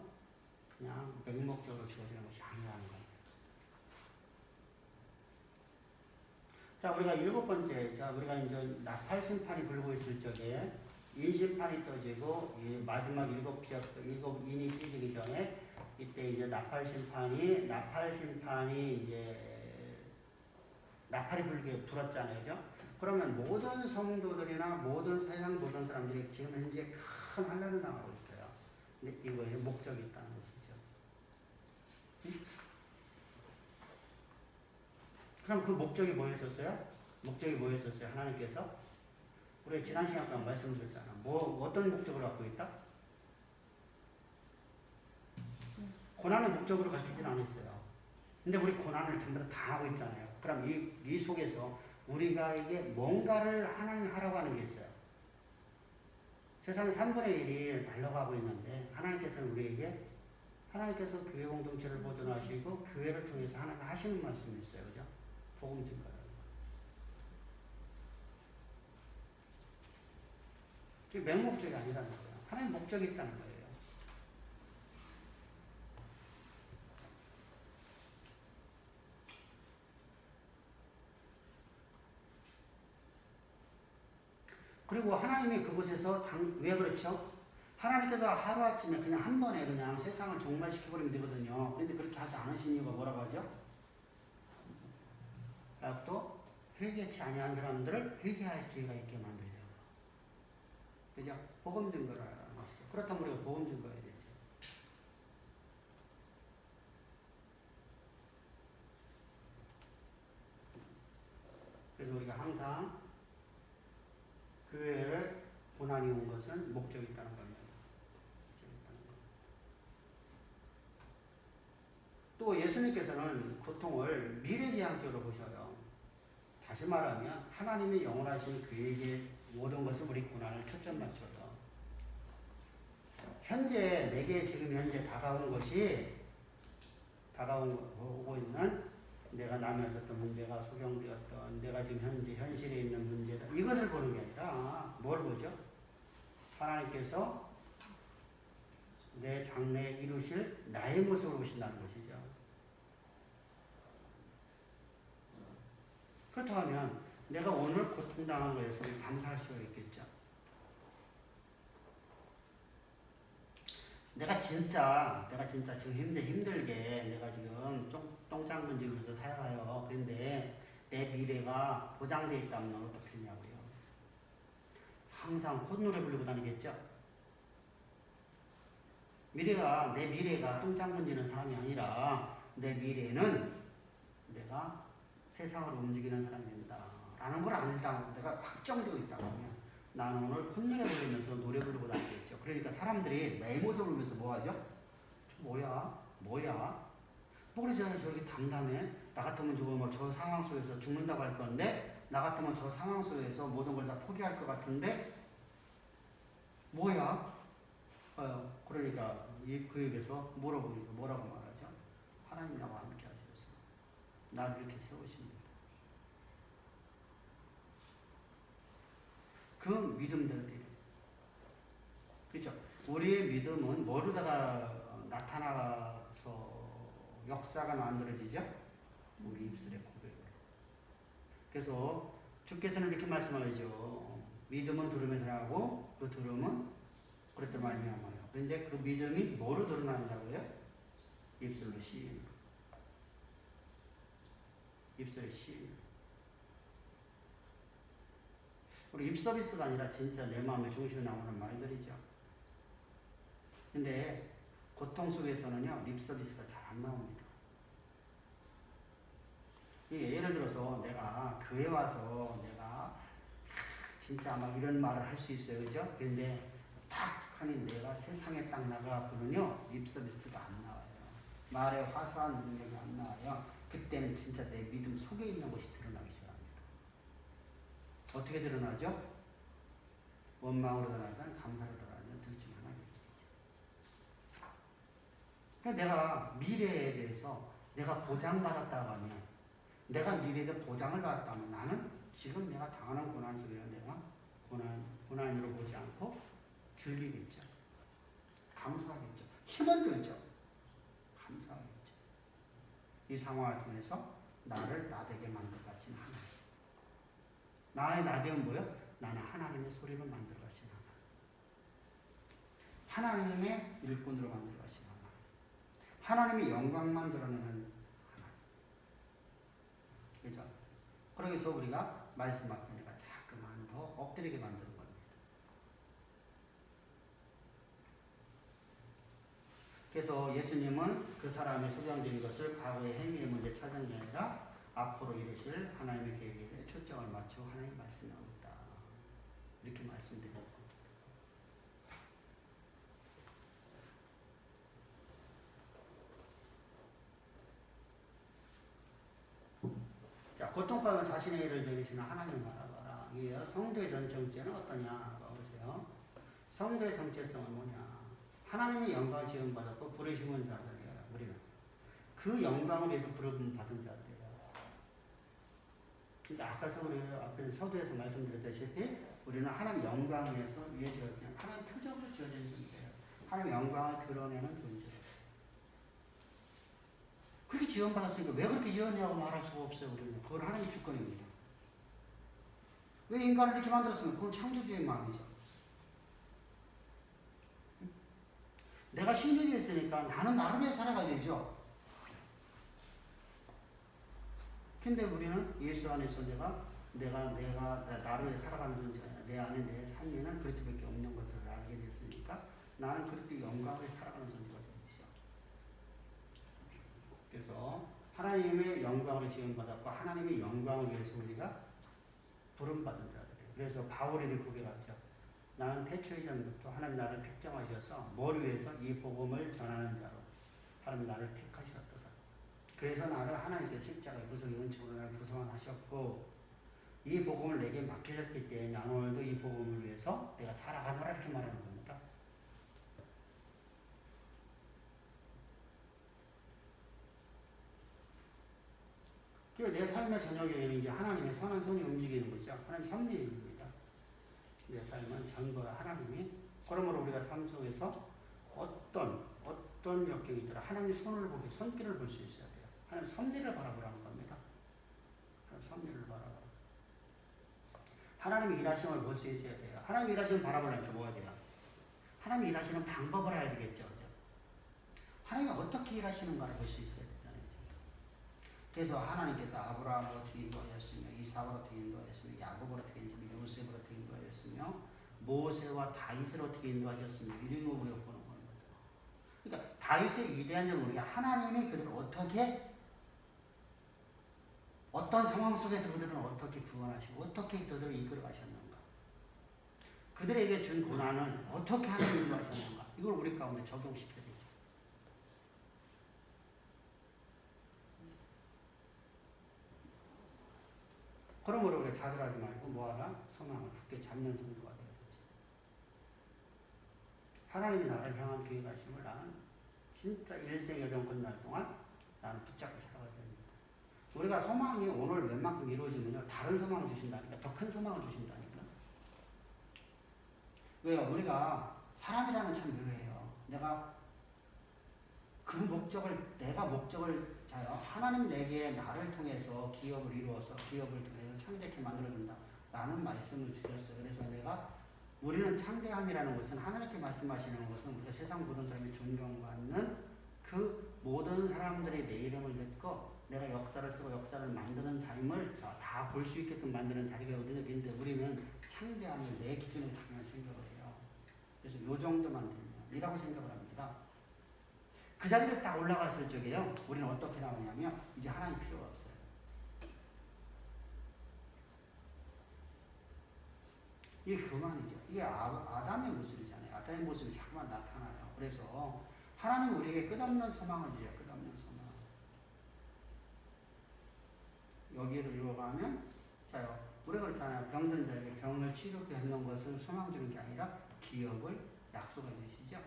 그냥 맹목적으로 주어지는 것이 아니라는 거예요. 자, 우리가 7번째, 자, 우리가 이제 나팔 심판이 불고 있을 적에 인심판이 떠지고 마지막 7인이 찢어지기 전에 이때 이제 나팔 심판이 이제 나팔이 불었잖아요. 그죠? 그러면 모든 성도들이나 모든 세상 모든 사람들이 지금 현재 큰 환난을 당하고 있어요. 근데 이거에 목적이 있다는 것이죠. 그럼 그 목적이 뭐였었어요? 하나님께서 우리 지난 시간 동안 말씀드렸잖아. 어떤 목적으로 갖고 있다? 고난의 목적으로 가르치진 않았어요. 근데 우리 고난을 전부 다 하고 있잖아요. 그럼 이 속에서 우리가 이게 뭔가를 하나님 하라고 하는 게 있어요. 세상의 3분의 1이 날려가고 있는데 하나님께서는 우리에게 하나님께서 교회 공동체를 보존하시고 교회를 통해서 하나님 하시는 말씀이 있어요. 그죠? 복음 증거라는 거. 그게 맹목적이 아니라는 거예요. 하나님 목적이 있다는 거예요. 그리고 하나님이 그곳에서 왜 그렇죠? 하나님께서 하루아침에 그냥 한 번에 그냥 세상을 종말시켜버리면 되거든요. 그런데 그렇게 하지 않으신 이유가 뭐라고 하죠? 또 회개치 아니한 사람들을 회개할 기회가 있게 만들려고. 그죠? 복음 증거라는 것이죠. 그렇다면 우리가 복음 증거해야 되죠. 그래서 우리가 항상 교회를 고난이 온 것은 목적이 있다는 겁니다. 또 예수님께서는 고통을 미래지향적으로 보셔요. 다시 말하면 하나님의 영원하신 그에게 모든 것을 우리 고난을 초점 맞춰요. 현재 내게 지금 현재 다가오고 있는 내가 남에서 어떤 문제가 소경되었던 내가 지금 현재 현실에 있는 문제다. 이것을 보는 게 아니라 뭘 보죠? 하나님께서 내 장래에 이루실 나의 모습을 보신다는 것이죠. 그렇다면 내가 오늘 고통당한 것에 감사할 수가 있겠죠. 내가 진짜 지금 힘들게 내가 지금 똥장군 집에서 살아요. 그런데 내 미래가 보장되어 있다면 어떻게 했냐고요. 항상 콧노래 부르고 다니겠죠. 내 미래가 똥장군 지는 사람이 아니라 내 미래는 내가 세상을 움직이는 사람이 된다. 라는 걸 안다고 내가 확정되어 있다고 하면 나는 오늘 콧노래 부르면서 노래 부르고 다니겠죠. 그러니까 사람들이 내 모습을 보면서 뭐 하죠? 뭐야? 뭐 그래 저렇게 담담해? 나 같으면 저 상황 속에서 죽는다고 할 건데 나 같으면 저 상황 속에서 모든 걸 다 포기할 것 같은데 뭐야? 그러니까 그에게서 물어보니까 뭐라고 말하죠? 하나님 나와 함께 하셔서 나를 이렇게 세우십니다. 그 믿음들이 그렇죠. 우리의 믿음은 뭐로다가 나타나서 역사가 만들어지죠? 우리 입술의 고백으로. 그래서 주께서는 이렇게 말씀하죠. 믿음은 들음에서 나고 그 들음은 그랬다 말미암아요. 그런데 그 믿음이 뭐로 드러난다고요? 입술로 시인. 입술의 시인. 우리 입 서비스가 아니라 진짜 내 마음의 중심에 나오는 말들이죠. 근데 고통 속에서는요, 립 서비스가 잘 안 나옵니다. 예를 들어서 내가 교회 와서 내가 진짜 막 이런 말을 할 수 있어요. 그죠? 근데 딱 하니 내가 세상에 딱 나가보면요, 립 서비스가 안 나와요. 말에 화사한 능력이 안 나와요. 그때는 진짜 내 믿음 속에 있는 것이 드러나기 시작합니다. 어떻게 드러나죠? 원망으로 드러나든 감사로 드러나든 둘 중 하나겠죠. 내가 미래에 대해서 내가 보장받았다고 하면 내가 미래에 대해 보장을 받았다면 나는 지금 내가 당하는 고난 속에 내가 고난으로 보지 않고 즐기겠죠. 감사하겠죠. 힘은 들죠. 감사하겠죠. 이 상황을 통해서 나를 나되게 만들어가신 하나님. 나의 나됨은 뭐예요? 나는 하나님의 소리를 만들어가신 하나님. 하나님의 일꾼으로 만들어가신 하나님. 하나님의 영광만 드러내는 하나님. 그죠? 그래서 우리가 말씀 앞에 내가 자꾸만 더 엎드리게 만드는 겁니다. 그래서 예수님은 그 사람의 소장된 것을 과거의 행위의 문제 찾은 게 아니라 앞으로 이루실 하나님의 계획에 대해 초점을 맞추고 하나님 말씀하고 있다. 이렇게 말씀드립니다. 자, 고통받는 자신의 일을 들으시는 하나님 바라봐라. 이게 성도의 전 정체는 어떠냐? 보세요. 성도의 정체성은 뭐냐? 하나님의 영광 지음받았고 부르심은 자들이에요. 우리는 그 영광을 위해서 부르심 받은 자들이에요. 그러니까 아까 우리 앞에 서두에서 말씀드렸다시피 우리는 하나님 영광을 위해서 위에 지어진 하나님 표적으로 지어진 존재예요. 하나님 영광을 드러내는 존재예요. 그렇게 지원받았으니까 왜 그렇게 지었냐고 말할 수가 없어요. 우리는 그건 하나님 주권입니다. 왜 인간을 이렇게 만들었으면 그건 창조주의 마음이죠. 내가 신령이 있으니까 나는 나름의 살아가야 되죠. 근데 우리는 예수 안에서 내가 나름의 살아가는 존재가 아니라 내 안에 내 삶에는 그리스도밖에 없는 것을 알게 됐으니까 나는 그리스도 영광을 살아가는 존재가 되죠. 그래서 하나님의 영광을 지원받았고 하나님의 영광을 위해서 우리가 부름받은 자들이에요. 그래서 바울이 고백하죠. 나는 태초 이전부터 하나님 나를 택정하셔서 뭘 위해서 이 복음을 전하는 자로 하나님 나를 택하셨도다. 그래서 나를 하나님께 십자가의 구속의 은총으로 나를 구성하셨고 이 복음을 내게 맡겨졌기 때문에 나는 오늘도 이 복음을 위해서 내가 살아가노라 이렇게 말하는 겁니다. 내 삶의 저녁에는 이제 하나님의 선한 손이 움직이는 거죠. 하나님 섭리입니다. 내 삶은 전부가 하나님이. 그러므로 우리가 삶 속에서 어떤 역경이 있더라 하나님의 손을 보고 손길을 볼 수 있어야 돼요. 하나님 섭리를 바라보라는 겁니다. 하나님 섭리를 바라보라. 하나님의 일하심을 볼 수 있어야 돼요. 하나님 일하심을 바라보려면 뭐가 돼요? 하나님 일하시는 방법을 알아야 되겠죠. 그죠? 하나님이 어떻게 일하시는가를 볼 수 있어야 되잖아요. 그래서 하나님께서 아브라함을 어떻게 인도하였으며 이삭을 어떻게 인도하였으며 야곱을 어떻게 인도하였으며 요셉을 어떻게 인도하였으며 모세와 다윗을 어떻게 인도하셨으며 이런 거 우리가 보는 거예요. 그러니까 다윗의 위대한 점은 우리가 하나님이 그들을 어떤 상황 속에서 그들은 어떻게 구원하시고 어떻게 그들을 이끌어 가셨는가, 그들에게 준 고난을 어떻게 하나님이 인도하셨는가, 이걸 우리 가운데 적용시켜야 되죠. 그러므로 우리가 좌절하지 말고 뭐하라? 소망을 굳게 잡는 성도가 되어야 되죠. 하나님이 나를 향한 계획하심을 나는 진짜 일생 여정 끝날 동안 나는 붙잡고 살아가야 됩니다. 우리가 소망이 오늘 웬만큼 이루어지면요, 다른 소망을 주신다니까, 더 큰 소망을 주신다니까. 왜요? 우리가 사람이라는 참 묘해요. 내가 목적을 자요. 하나님 내게 나를 통해서 기업을 이루어서 기업을 통해서 창대케 만들어준다 라는 말씀을 주셨어요. 그래서 우리는 창대함이라는 것은 하나님께 말씀하시는 것은 우리가 세상 모든 사람이 존경받는 그 모든 사람들이 내 이름을 듣고 내가 역사를 쓰고 역사를 만드는 삶을 다 볼 수 있게끔 만드는 자리가 우리는, 우리는 창대함을 내 기준에 당연히 생각을 해요. 그래서 요 정도만 되면 이라고 생각을 합니다. 그 자리를 딱 올라갔을 적에요, 우리는 어떻게 나오냐면 이제 하나님 필요가 없어요. 이게 그만이죠. 이게 아담의 모습이잖아요. 아담의 모습이 자꾸만 나타나요. 그래서 하나님 우리에게 끝없는 소망을 주세요. 끝없는 소망. 여기를 이루어가면, 자요, 우리가 그렇잖아요. 병든 자에게 병을 치료케 하는 것을 소망 주는 게 아니라 기업을 약속해 주시죠.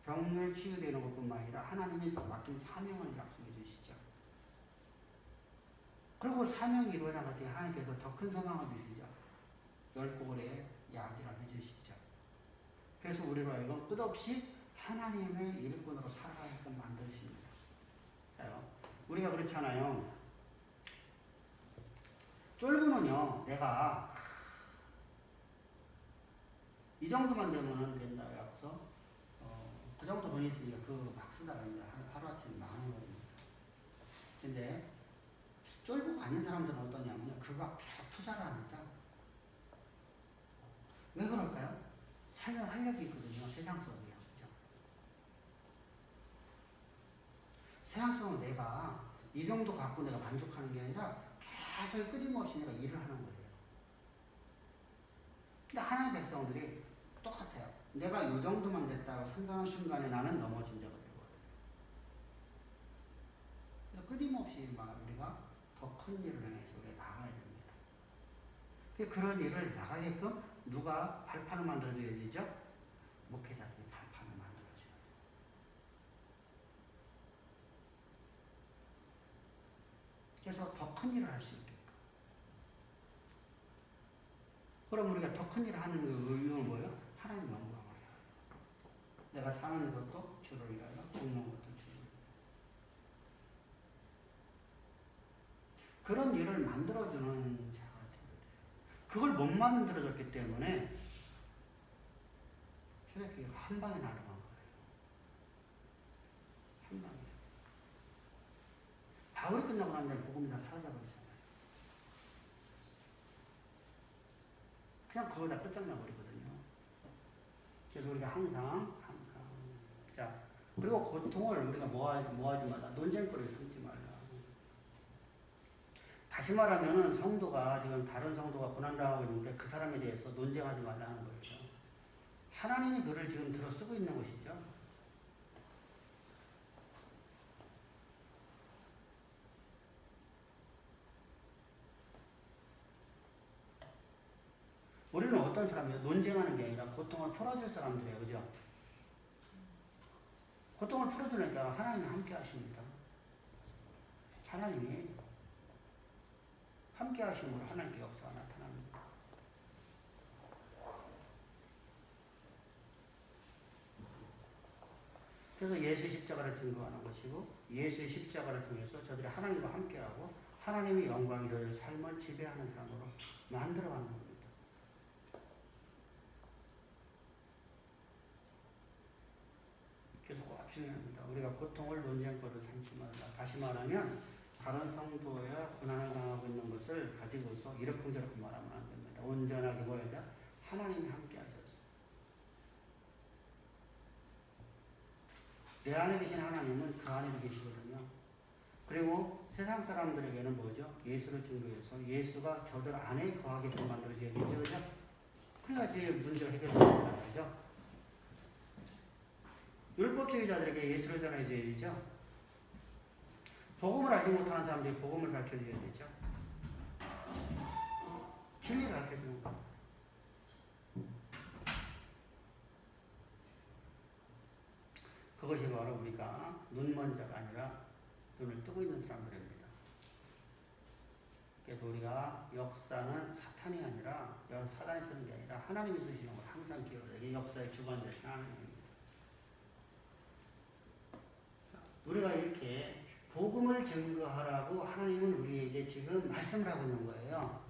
병을 치유되는 것뿐만 아니라 하나님이 맡긴 사명을 약속해 주시죠. 그리고 사명이 이루어나갈 때 하나님께서 더 큰 소망을 주시죠. 10고을의 야기를 해주시죠. 그래서 우리로 하여금 끝없이 하나님의 일꾼으로 살아가게끔 만드십니다. 우리가 그렇잖아요. 쫄보는요, 내가 이 정도만 되면은 된다 해서 그 정도 돈이 있으니까 그거 막 쓰다가 이제 하루아침에 망하는 거거든요. 근데 쫄보가 아닌 사람들은 어떠냐면요, 그거 계속 투자를 합니다. 왜 그럴까요? 살면 활력이 있거든요. 세상 속이요. 그죠? 세상 속은 내가 이 정도 갖고 내가 만족하는 게 아니라 계속 끊임없이 내가 일을 하는 거예요. 근데 하나님의 백성들이 똑같아요. 내가 이 정도만 됐다고 생각하는 순간에 나는 넘어진 자가 되거든요. 그래서 끊임없이 우리가 더 큰 일을 향해서 우리가 나가야 됩니다. 그런 일을 나가게끔 누가 발판을 만들어줘야 되죠? 목회자들이 발판을 만들어줘야 돼요. 그래서 더 큰 일을 할 수 있게끔. 그럼 우리가 더 큰 일을 하는 그 의미는 뭐예요? 하나님 영광을 위하여. 내가 사는 것도 주를 위하여, 죽는 것도 주를 위하여. 그런 일을 만들어주는 자가 되어야 돼요. 그걸 못 만들어줬기 때문에 초대교회가 한 방에 날아간 거예요. 한 방에. 바울이 끝나고 난 다음에 복음이 다 사라져버리잖아요. 그냥 그거 다 끝장나버리거든요. 그래서 우리가 항상. 자, 그리고 고통을 우리가 뭐하지 말라. 논쟁거리를 삼지 말라. 다시 말하면 성도가 지금 다른 성도가 고난당하고 있는데 그 사람에 대해서 논쟁하지 말라는 거예요. 하나님이 그를 지금 들어 쓰고 있는 것이죠. 우리는 어떤 사람이에요? 논쟁하는 게 아니라 고통을 풀어줄 사람들이에요. 그죠? 고통을 풀어주니까 하나님이 함께 하십니다. 하나님이 함께 하심으로 하나님의 역사가 나타납니다. 그래서 예수의 십자가를 증거하는 것이고 예수의 십자가를 통해서 저들이 하나님과 함께하고 하나님의 영광이 저들의 삶을 지배하는 사람으로 만들어가는 겁니다. 그래서 꼭 중요합니다. 우리가 고통을 논쟁거리로 삼지 말라. 다시 말하면 다른 성도야 고난을 당하고 있는 것을 가지고서 이렇게저렇게 말하면 안 됩니다. 온전하게 뭐야 돼? 하나님이 함께 하셨어. 내 안에 계신 하나님은 그 안에 계시거든요. 그리고 세상 사람들에게는 뭐죠? 예수를 증거해서 예수가 저들 안에 거하게끔 만들어져야 되죠. 그죠? 그래야지 문제가 해결된다는 거죠. 율법주의자들에게 예수를 전해줘야 되죠. 복음을 알지 못하는 사람들이 복음을 가르쳐줘야 되죠. 진리를 가르쳐주는 거예요. 그것이 바로 우리가 눈먼 자가 아니라 눈을 뜨고 있는 사람들입니다. 그래서 우리가 역사는 사탄이 아니라 사단이 쓰는 게 아니라 하나님이 쓰시는 걸 항상 기억해야 돼요. 역사의 주관 되신 하나님입니다. 우리가 이렇게 복음을 증거하라고 하나님은 우리에게 지금 말씀을 하고 있는 거예요.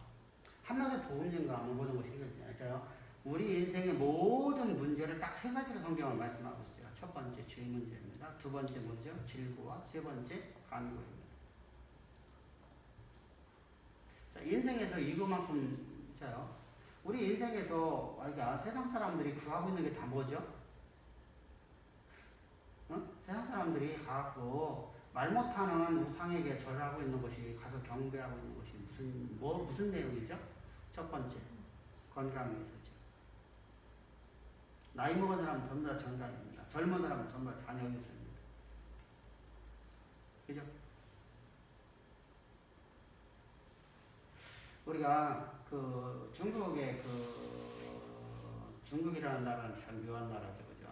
한마디로 복음 증거하면 모든 것이 해결되잖아요. 우리 인생의 모든 문제를 딱 세 가지로 성경을 말씀하고 있어요. 첫 번째 죄 문제입니다. 두 번째 뭐죠? 질고와 세 번째 간구입니다. 자, 인생에서 이거만큼 자요. 우리 인생에서 그러니까 세상 사람들이 구하고 있는 게 다 뭐죠? 세상 사람들이 가고 말 못하는 우상에게 절하고 있는 것이 가서 경배하고 있는 것이 무슨 내용이죠? 첫 번째 건강에 있었죠. 나이 먹은 사람은 전부 다 정당입니다. 젊은 사람은 전부 다 자녀 위해서입니다. 그죠? 우리가 그 중국의 중국이라는 나라는 참 묘한 나라죠. 그죠?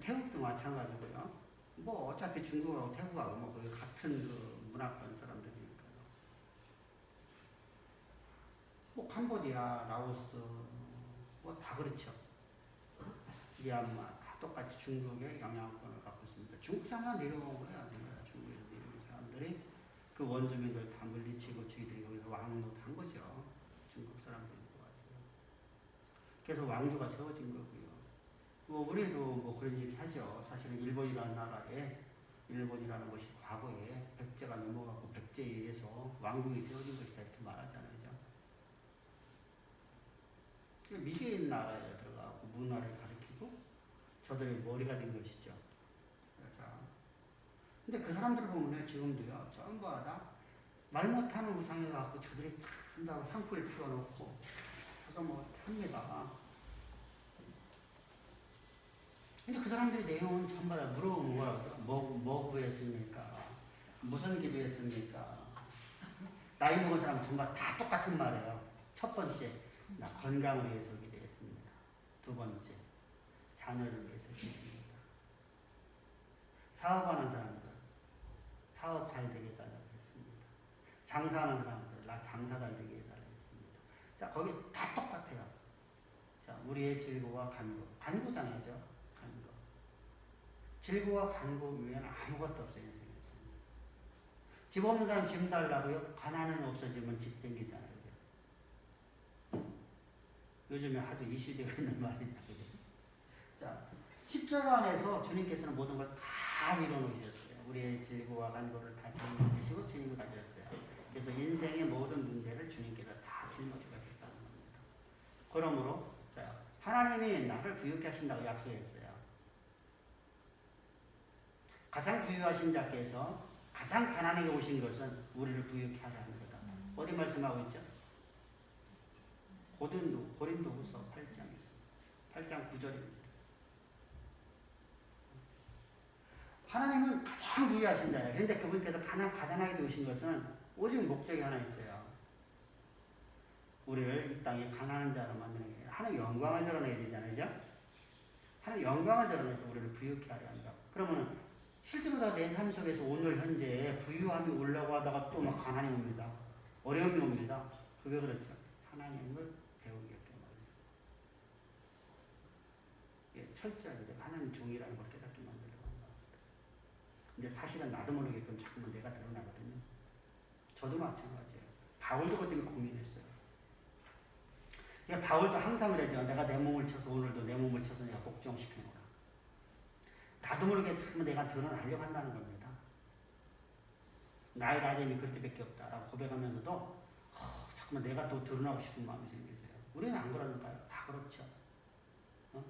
태국도 마찬가지고요. 뭐 어차피 중국하고 태국하고 뭐 거의 같은 그 문화권 사람들이니까요. 뭐 캄보디아, 라오스 뭐 다 그렇죠. 미얀마 다 똑같이 중국의 영향권을 갖고 있습니다. 중국 사람 내려온 거야. 중국에서 내려온 사람들이 그 원주민들 다 물리치고 저희들이 여기서 왕노릇 한 거죠. 중국 사람들이 왔어요. 그래서 왕조가 세워진 거고요. 뭐 우리도 뭐 그런 얘기 하죠. 사실은 일본이라는 나라에 일본이라는 것이 과거에 백제가 넘어가고 백제에 의해서 왕국이 세워진 것이다 이렇게 말하잖아요. 그죠? 미개인 나라에 들어가고 문화를 가르치고 저들의 머리가 된 것이죠. 자, 근데 그 사람들을 보면 지금도요. 전부 다 말 못하는 우상에 가고 저들이 한다고 상풀 피워놓고 그래서 뭐 합니다. 근데 그 사람들의 내용은 전부 다 물어보는 거라고. 뭐 구했습니까? 무슨 기도했습니까? 나이 먹은 사람 전부 다 똑같은 말이에요. 첫 번째, 나 건강을 위해서 기도했습니다. 두 번째, 자녀를 위해서 기도했습니다. 사업하는 사업 잘 되게 해달라고 했습니다. 장사하는 사람들 나 장사 잘 되게 해달라고 했습니다. 자 거기 다 똑같아요. 자 우리의 질고와 간구, 간구장이죠. 간구. 질고와 간구 외에는 아무것도 없어요. 인생에서. 집 없는 사람 집 달라고요? 가난은 없어지면 집 생기잖아요. 그죠? 요즘에 아주 이슈되고 있는 말이죠. 그죠? 자, 십자가 안에서 주님께서는 모든 걸 다 이뤄놓으셨어요. 우리의 질고와 간구를 다 짊어지시고 주님을 가졌어요. 그래서 인생의 모든 문제를 주님께서 다 짊어지셨다는 겁니다. 그러므로 자, 하나님이 나를 부유케 하신다고 약속했어요. 가장 부유하신 자께서 가장 가난하게 오신 것은 우리를 부유케 하려 하는 거다. 어디 말씀하고 있죠? 고린도후서 8장에서 8장 9절입니다. 하나님은 가장 부유하신 자예요. 그런데 그분께서 가난하게 오신 것은 오직 목적이 하나 있어요. 우리를 이 땅에 가난한 자로 만드는 게 아니라 하나님 영광을 드러내야 되잖아요. 그죠? 하나님 영광을 드러내서 우리를 부유케 하려 한다. 그러면 실제로 내 삶 속에서 오늘 현재 부유함이 올라고 하다가 또 막 가난이 옵니다. 어려움이 옵니다. 그게 그렇죠. 하나님을 배우겠게 말이에요. 예, 철저하게 하나님 종이라는 걸 깨닫게 만들려고 한다. 근데 사실은 나도 모르게끔 자꾸만 내가 드러나거든요. 저도 마찬가지예요. 바울도 그것 때문에 고민했어요. 그러니까 바울도 항상 그러죠. 내가 내 몸을 쳐서 오늘도 내 몸을 쳐서 내가 복종시키노라. 나도 모르게 자꾸만 내가 드러나려고 한다는 겁니다. 나의 나됨이 그렇게밖에 없다라고 고백하면서도 자꾸만 내가 또 드러나고 싶은 마음이 생기세요. 우리는 안 그러니까요. 다 그렇죠. 어?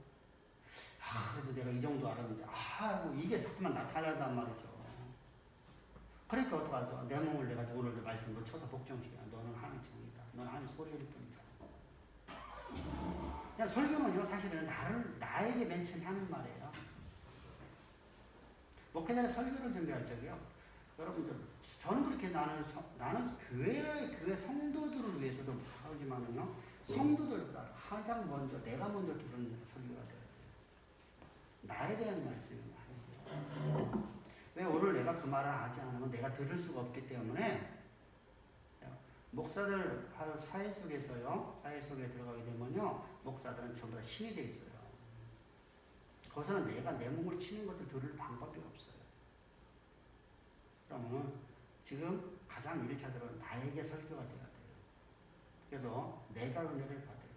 그래도 내가 이 정도 알았는데 뭐 이게 자꾸만 나타나단 말이죠. 그러니까 어떡하죠? 내 몸을 내가 오늘도 말씀으로 쳐서 복종시켜. 너는 하나님 종이다. 너는 하나님 소리일 뿐이다. 그냥 설교는요 사실은 나에게 맨 처음 하는 말이에요. 목회자는 설교를 준비할 적이요. 여러분들, 저는 그렇게 나는 교회 성도들을 위해서도 하지만은요, 성도들보다 가장 먼저 내가 먼저 들은 설교가 돼요. 나에 대한 말씀이 많아요. 왜 오늘 내가 그 말을 하지 않으면 내가 들을 수가 없기 때문에 목사들 사회 속에서요, 사회 속에 들어가게 되면요, 목사들은 전부 다 신이 돼 있어요. 거기서는 내가 내 몸을 치는 것을 들을 방법이 없어요. 그러면 지금 가장 1차적으로 나에게 설교가 돼야 돼요. 그래서 내가 은혜를 받아야 돼요.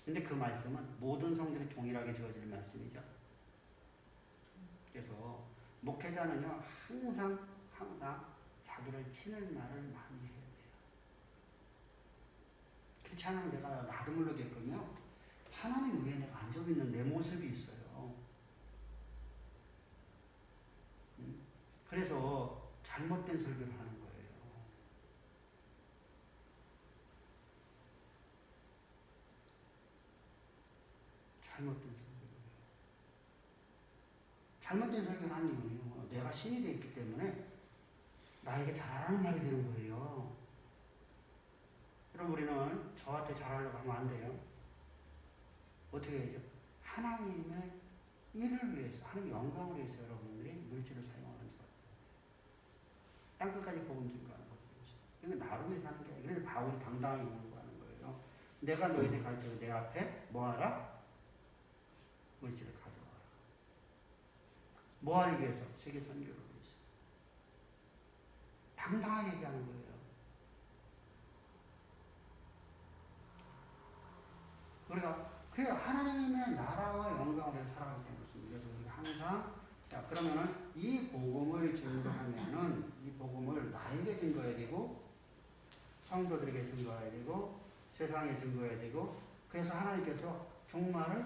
근데 그 말씀은 모든 성들이 동일하게 주어질 말씀이죠. 그래서 목회자는요, 항상 자기를 치는 말을 많이 해야 돼요. 그렇지 않으면 내가 나도 모르겠군요. 하나님 위에 내가 앉아 있는 내 모습이 있어요. 그래서 잘못된 설교를 하는 거예요. 잘못된 설교를 하는 이유는 내가 신이 되어 있기 때문에 나에게 잘하라는 말이 되는 거예요. 그럼 우리는 저한테 잘하려고 하면 안 돼요. 어떻게 해야죠? 하나님의 일을 위해서, 하나님의 영광을 위해서 여러분들이 물질을 사용하는 것. 땅끝까지 복음 증거하는 거죠. 이건 나를 위해서 하는 게 아니라, 그래서 바울이 당당하게 공부하는 거예요. 내가 너희들 가르쳐서 내 앞에 뭐하라? 물질을 가져와라. 뭐하기 위해서? 세계 선교를 위해서. 당당하게 얘기하는 거예요. 우리가 그 하나님의 나라와 영광을 위해서 살아가기 때문에 그렇습니다. 그래서 우리가 항상 자 그러면은 이 복음을 증거하면은 이 복음을 나에게 증거해야 되고 성도들에게 증거해야 되고 세상에 증거해야 되고 그래서 하나님께서 종말을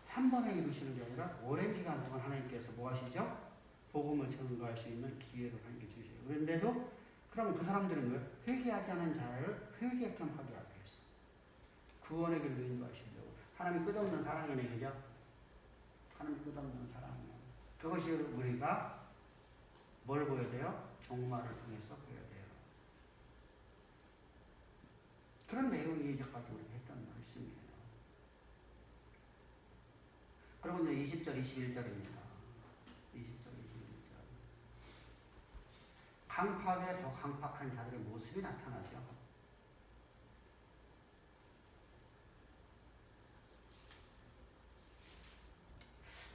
한 번에 이루시는 게 아니라 오랜 기간 동안 하나님께서 뭐 하시죠? 복음을 증거할 수 있는 기회를 하나님께 주시죠. 그런데도 그럼 그 사람들은 왜 회개하지 않은 자를 회개하게 하기 위해서 구원의 길로 인도하시려고 하나님 끝없는 사랑이네, 그죠? 하나님 끝없는 사랑이요. 그것이 우리가 뭘 보여야 돼요? 종말을 통해서 보여야 돼요. 그런 내용이 이제까지 우리가 했던 말씀이에요. 그리고 이제 20절, 21절입니다. 20절. 강팍에 더 강팍한 자들의 모습이 나타나죠.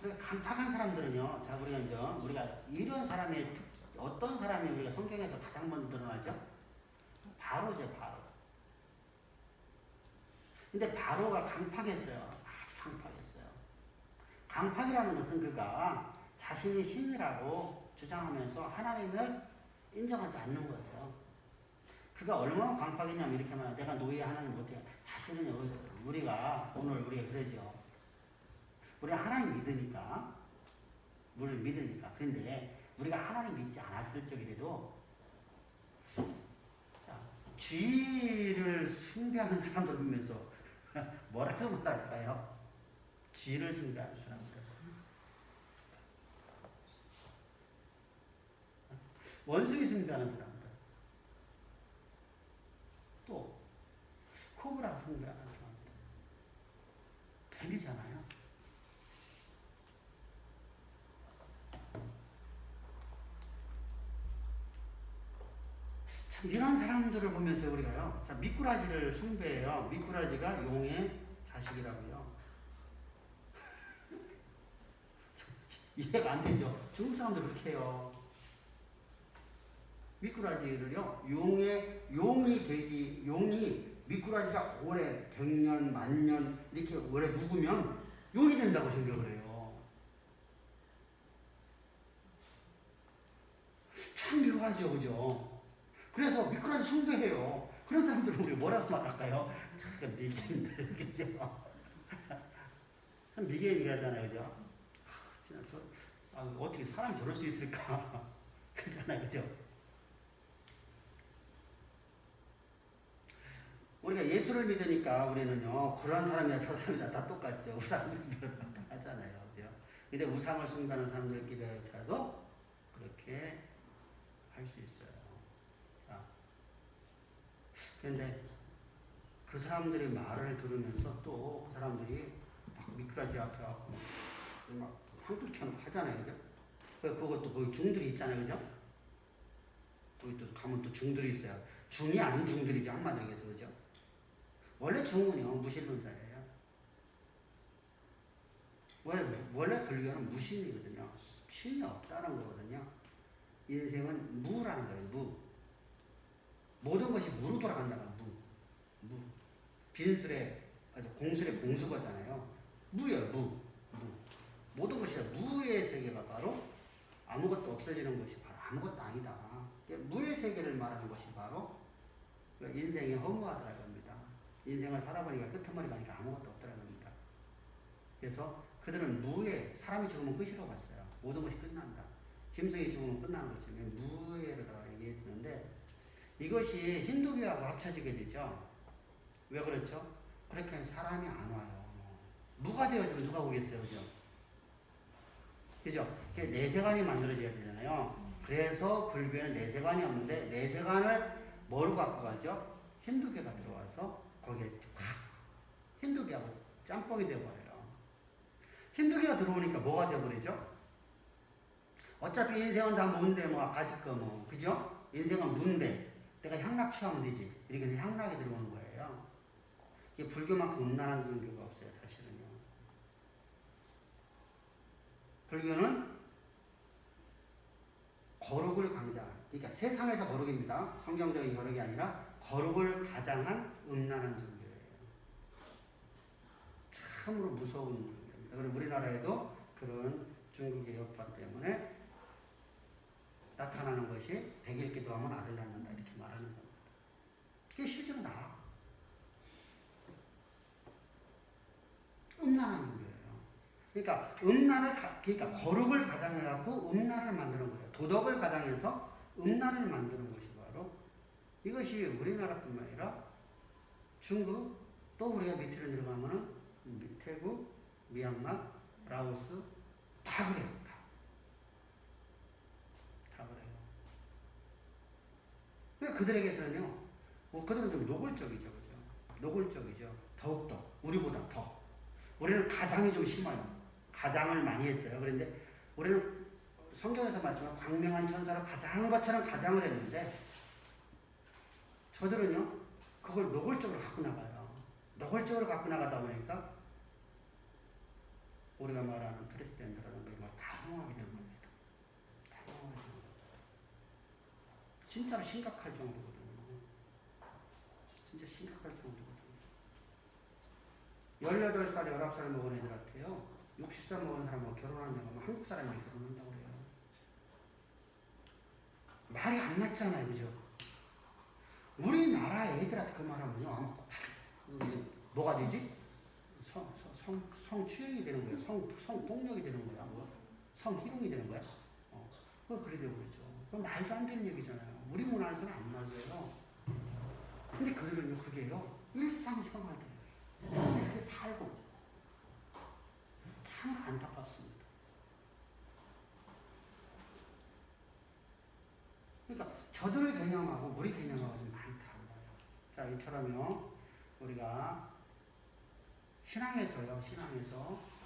그러니까 강팍한 사람들은요, 자, 우리가 이런 사람의, 어떤 사람이 우리가 성경에서 가장 먼저 드러나죠? 바로죠, 바로. 근데 바로가 강팍했어요. 아주 강팍했어요. 강팍이라는 것은 그가 자신이 신이라고 주장하면서 하나님을 인정하지 않는 거예요. 그가 얼마나 강팍했냐면 이렇게 말해요. 내가 노예 하나님 못해요. 사실은 우리가 그러죠. 우리가 하나님 믿으니까. 우리를 믿으니까. 그런데 우리가 하나님 믿지 않았을 적이라도 쥐를 숭배하는 사람들 보면서 뭐라고 말할까요? 쥐를 숭배하는 사람들. 원숭이 숭배하는 사람들. 또 코브라 숭배하는 사람들. 뱀이잖아요. 참 이런 사람들을 보면서 우리가요. 자, 미꾸라지를 숭배해요. 미꾸라지가 용의 자식이라고요. 이해가 안 되죠? 중국 사람들 그렇게 해요. 미꾸라지를요, 용이 미꾸라지가 오래, 100년, 1000년, 이렇게 오래 묵으면 용이 된다고 생각을 해요. 참 묘하죠, 그죠? 그래서 미꾸라지 숭배해요. 그런 사람들은 우리 뭐라고 말할까요? 참 미개인들, 그죠? 참 미개인이라잖아요, 그죠? 진짜 어떻게 사람이 저럴 수 있을까? 그러잖아요, 그죠? 우리가 예수를 믿으니까 우리는요, 그런 사람이나 저 사람이나 다 똑같죠. 우상 숭배를 다 하잖아요. 그죠? 근데 우상을 숭배하는 사람들끼리라도 그렇게 할 수 있어요. 자. 그런데 그 사람들의 말을 들으면서 또 그 사람들이 막 미꾸라지 앞에 와서 막 향불 켜놓고 하잖아요. 그죠? 그것도 거기 중들이 있잖아요. 그죠? 거기 또 가면 또 중들이 있어요. 중이 아닌 중들이죠. 한마디로 해서. 그죠? 원래 중은요, 무신론자예요. 원래 불교는 무신이거든요. 신이 없다는 거거든요. 인생은 무라는 거예요, 무. 모든 것이 무로 돌아간다는 거예요, 무. 빈술에, 공술의 공수거잖아요. 무예요, 무. 모든 것이 무의 세계가 바로 아무것도 없어지는 것이 바로 아무것도 아니다. 무의 세계를 말하는 것이 바로 인생이 허무하다는 겁니다. 인생을 살아보니까 끄트머리 가니까 아무것도 없더라는 겁니다. 그래서 그들은 무에, 사람이 죽으면 끝이라고 봤어요. 모든 것이 끝난다. 짐승이 죽으면 끝나는 거죠. 무에다가 얘기했는데 이것이 힌두교하고 합쳐지게 되죠. 왜 그렇죠? 그렇게 하면 사람이 안 와요. 무가 되어지면 누가 오겠어요, 그죠? 그죠? 내세관이 만들어져야 되잖아요. 그래서 불교에는 내세관이 없는데 내세관을 뭐로 갖고 가죠? 힌두교가 들어와서 거기에 확 힌두교하고 짬뽕이 되어버려요. 힌두교가 들어오니까 뭐가 되어버리죠? 어차피 인생은 다 뭔데 뭐 가질 거 뭐 그죠? 인생은 무인데 내가 향락 취하면 되지. 이렇게 향락이 들어오는 거예요. 이게 불교만큼 음란한 종교가 없어요, 사실은요. 불교는 거룩을 강조한, 그러니까 세상에서 거룩입니다. 성경적인 거룩이 아니라 거룩을 가장한 음란한 종교예요. 참으로 무서운 종교입니다. 그리고 우리나라에도 그런 중국의 여파 때문에 나타나는 것이 100일 기도하면 아들 낳는다 이렇게 말하는 겁니다. 그게 실제로 나와. 음란한 종교예요. 그러니까 그러니까 거룩을 가장해갖고 음란을 만드는 거예요. 도덕을 가장해서 음란을 만드는 것이 바로 이것이 우리나라뿐만 아니라 중국, 또 우리가 밑으로 내려가면은 태국, 미얀마, 라오스 다 그래요. 다 그래요. 그러니까 그들에게서는요, 그들은 좀 노골적이죠, 그죠? 노골적이죠. 더욱더 우리보다 우리는 가장이 좀 심해요. 가장을 많이 했어요. 그런데 우리는 성경에서 말씀한 광명한 천사로 가장한 것처럼 가장을 했는데 저들은요 그걸 노골적으로 갖고 나가요. 노골적으로 갖고 나가다 보니까 우리가 말하는 프레스텐더라든가 이걸 다 허용하게 된 겁니다. 다 허용하게 된 겁니다. 진짜로 심각할 정도거든요. 진짜 심각할 정도거든요. 18살, 19살 먹은 애들한테요 60살 먹은 사람하고 결혼한다고 하면 한국 사람이 결혼한다고 그래요. 말이 안 맞잖아요. 그죠? 우리나라 애들한테 그 말하면요 아마 뭐가 되지? 성추행이 되는 거예요. 성폭력이 되는 거야. 뭐? 성희롱이 되는 거야. 그거 그래 되고 그러죠. 그건 말도 안 되는 얘기잖아요. 우리 문화에서는 안 맞아요. 근데 그들은요, 그게요, 일상생활이에요. 그렇게 살고. 참 안타깝습니다. 그러니까 저들 개념하고 우리 개념하고 좀 많이 달라요. 자, 이처럼요, 우리가 신앙에서요,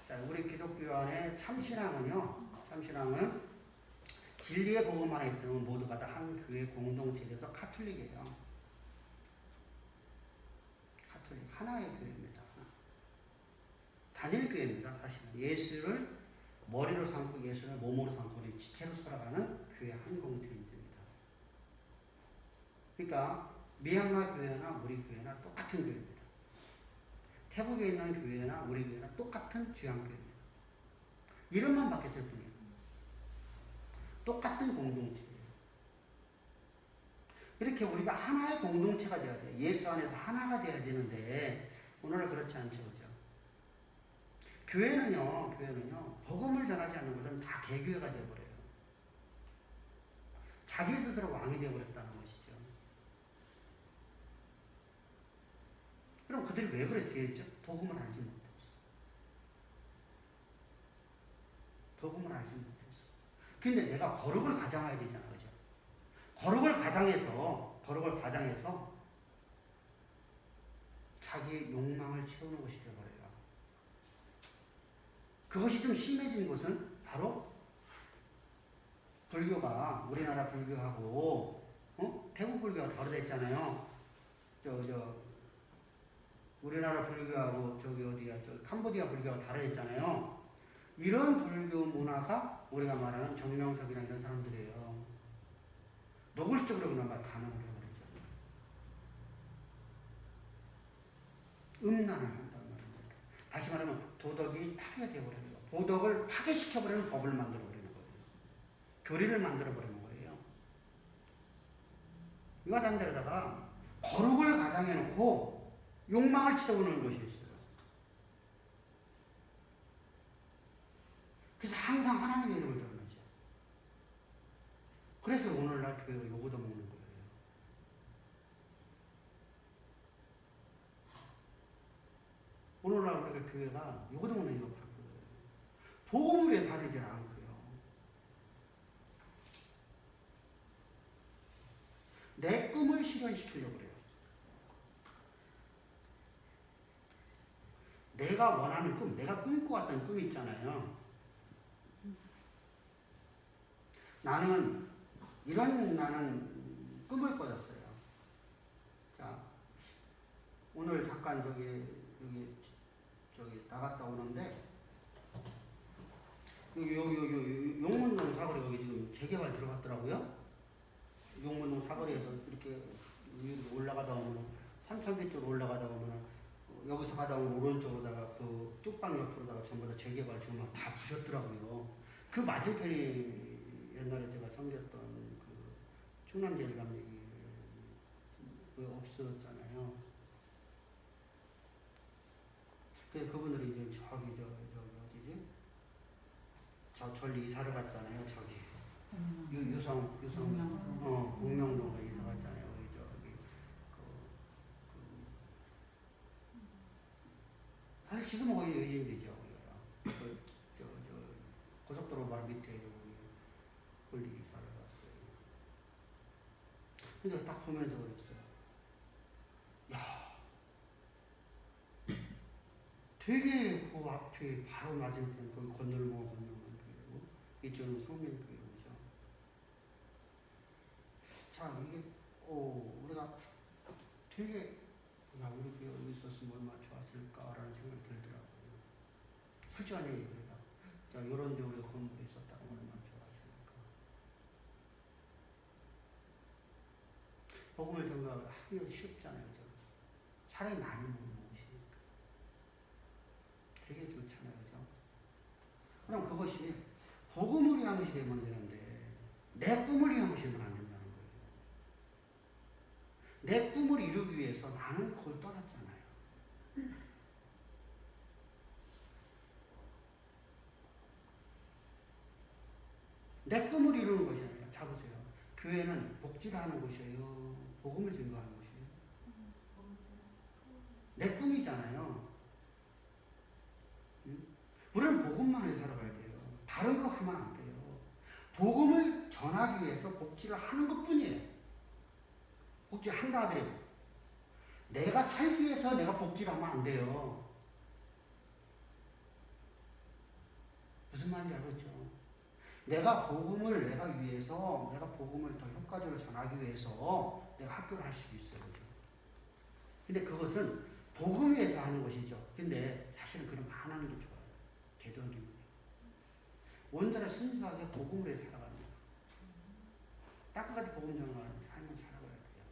자, 우리 기독교 안에 참신앙은 진리의 복음 안에 있으면 모두가 다 한 교회 공동체에서 카톨릭이에요. 카톨릭, 하나의 교회입니다. 단일교회입니다. 사실은 예수를 머리로 삼고 예수를 몸으로 삼고 우리 지체로 살아가는 교회 한 공동체입니다. 그러니까 미얀마 교회나 우리 교회나 똑같은 교회입니다. 태국에 있는 교회나 우리 교회나 똑같은 주양교회입니다. 이름만 바뀌었을 뿐이에요. 똑같은 공동체예요. 이렇게 우리가 하나의 공동체가 되어야 돼요. 예수 안에서 하나가 되어야 되는데 오늘은 그렇지 않죠. 그죠? 교회는요, 복음을 전하지 않는 것은 다 개교회가 되어버려요. 자기 스스로 왕이 되어버렸다는 것이죠. 그럼 그들이 왜 그래 되었죠? 복음을 알지 못했어. 복음을 알지 못했어. 근데 내가 거룩을 가장해야 되잖아. 그죠? 거룩을 가장해서 자기의 욕망을 채우는 것이 되어버려요. 그것이 좀 심해진 것은 바로 불교가, 우리나라 불교하고 태국 불교가 다르다 했잖아요. 우리나라 불교하고 캄보디아 불교가 다르겠잖아요. 이런 불교 문화가 우리가 말하는 정명석이나 이런 사람들이에요. 노골적으로 그냥 막 단언을 해버리죠. 음란을 한다는 말입니다. 다시 말하면 도덕이 파괴가 되어버리는 거예요. 도덕을 파괴시켜버리는 법을 만들어버리는 거예요. 교리를 만들어버리는 거예요. 이와 반대로다가 거룩을 가장해놓고 욕망을 채우는 것이 있어요. 그래서 항상 하나님의 이름을 드러내죠. 그래서 오늘날 교회가 요거도 먹는 거예요. 오늘날 우리가 교회가 요거도 먹는 이유가 바로 그거예요. 복음을 위해 살지 않고요. 내 꿈을 실현시키려고 그래요. 내가 원하는 꿈, 내가 꿈꿔왔던 꿈이 있잖아요. 나는 꿈을 꿔졌어요. 자, 오늘 잠깐 여기 나갔다 오는데 여기 용문동 사거리 여기 지금 재개발 들어갔더라고요. 용문동 사거리에서 이렇게 올라가다 오면 삼천기 쪽으로 올라가다 보면 여기서 가다 보면 오른쪽으로다가 그 뚝방 옆으로다가 전부 다 재개발 지금 다 부셨더라고요. 그 맞은편이 옛날에 제가 섬겼던 그 충남제일감리기 없었잖아요. 그래서 그분들이 이제 저기 어디지? 저 절리 이사를 갔잖아요. 저기 유성 공명동으로 이사 갔잖아요. 사실 지금 거기 의인되죠. 고속도로 바로 밑에 권리 이사를 갔어요. 근데 딱 보면서 그랬어요. 야, 되게 그 앞에 바로 맞은편 그 건널목 건너면 교회고 이쪽은 성민교회고 자, 이게, 우리가 되게, 야, 우리 교회 여기 있었으면 얼마나 좋았을까라는 생각이 들더라고요. 솔직한 얘기 그래요. 자, 요런 데 우리가 건물에 있었다면 얼마나 좋았을까. 복음을 전가하기 쉽잖아요. 그죠? 사람이 많이 모으시니까. 되게 좋잖아요. 그죠? 그럼 그것이 복음을 위한 것이 되면 되는데, 내 꿈을 위한 것이 되면 안 된다는 거예요. 내 꿈을 이루기 위해서 나는 그걸 떠났잖아요. 내 꿈을 이루는 것이 아니라, 자 보세요. 교회는 복지를 하는 곳이에요. 복음을 증거하는 곳이에요. 내 꿈이잖아요. 응? 우리는 복음만 해 살아가야 돼요. 다른 거 하면 안 돼요. 복음을 전하기 위해서 복지를 하는 것 뿐이에요. 복지 한다 하더라도. 내가 살기 위해서 내가 복지를 하면 안 돼요. 무슨 말인지 알겠죠? 내가 복음을 내가 위해서, 내가 복음을 더 효과적으로 전하기 위해서 내가 학교를 할 수도 있어요. 그죠? 근데 그것은 복음 위해서 하는 것이죠. 근데 사실은 그럼 안 하는 게 좋아요. 되도록이면. 온전히 순수하게 복음을 위해 살아갑니다. 따뜻하게 복음 전하는 삶을 살아가야 돼요.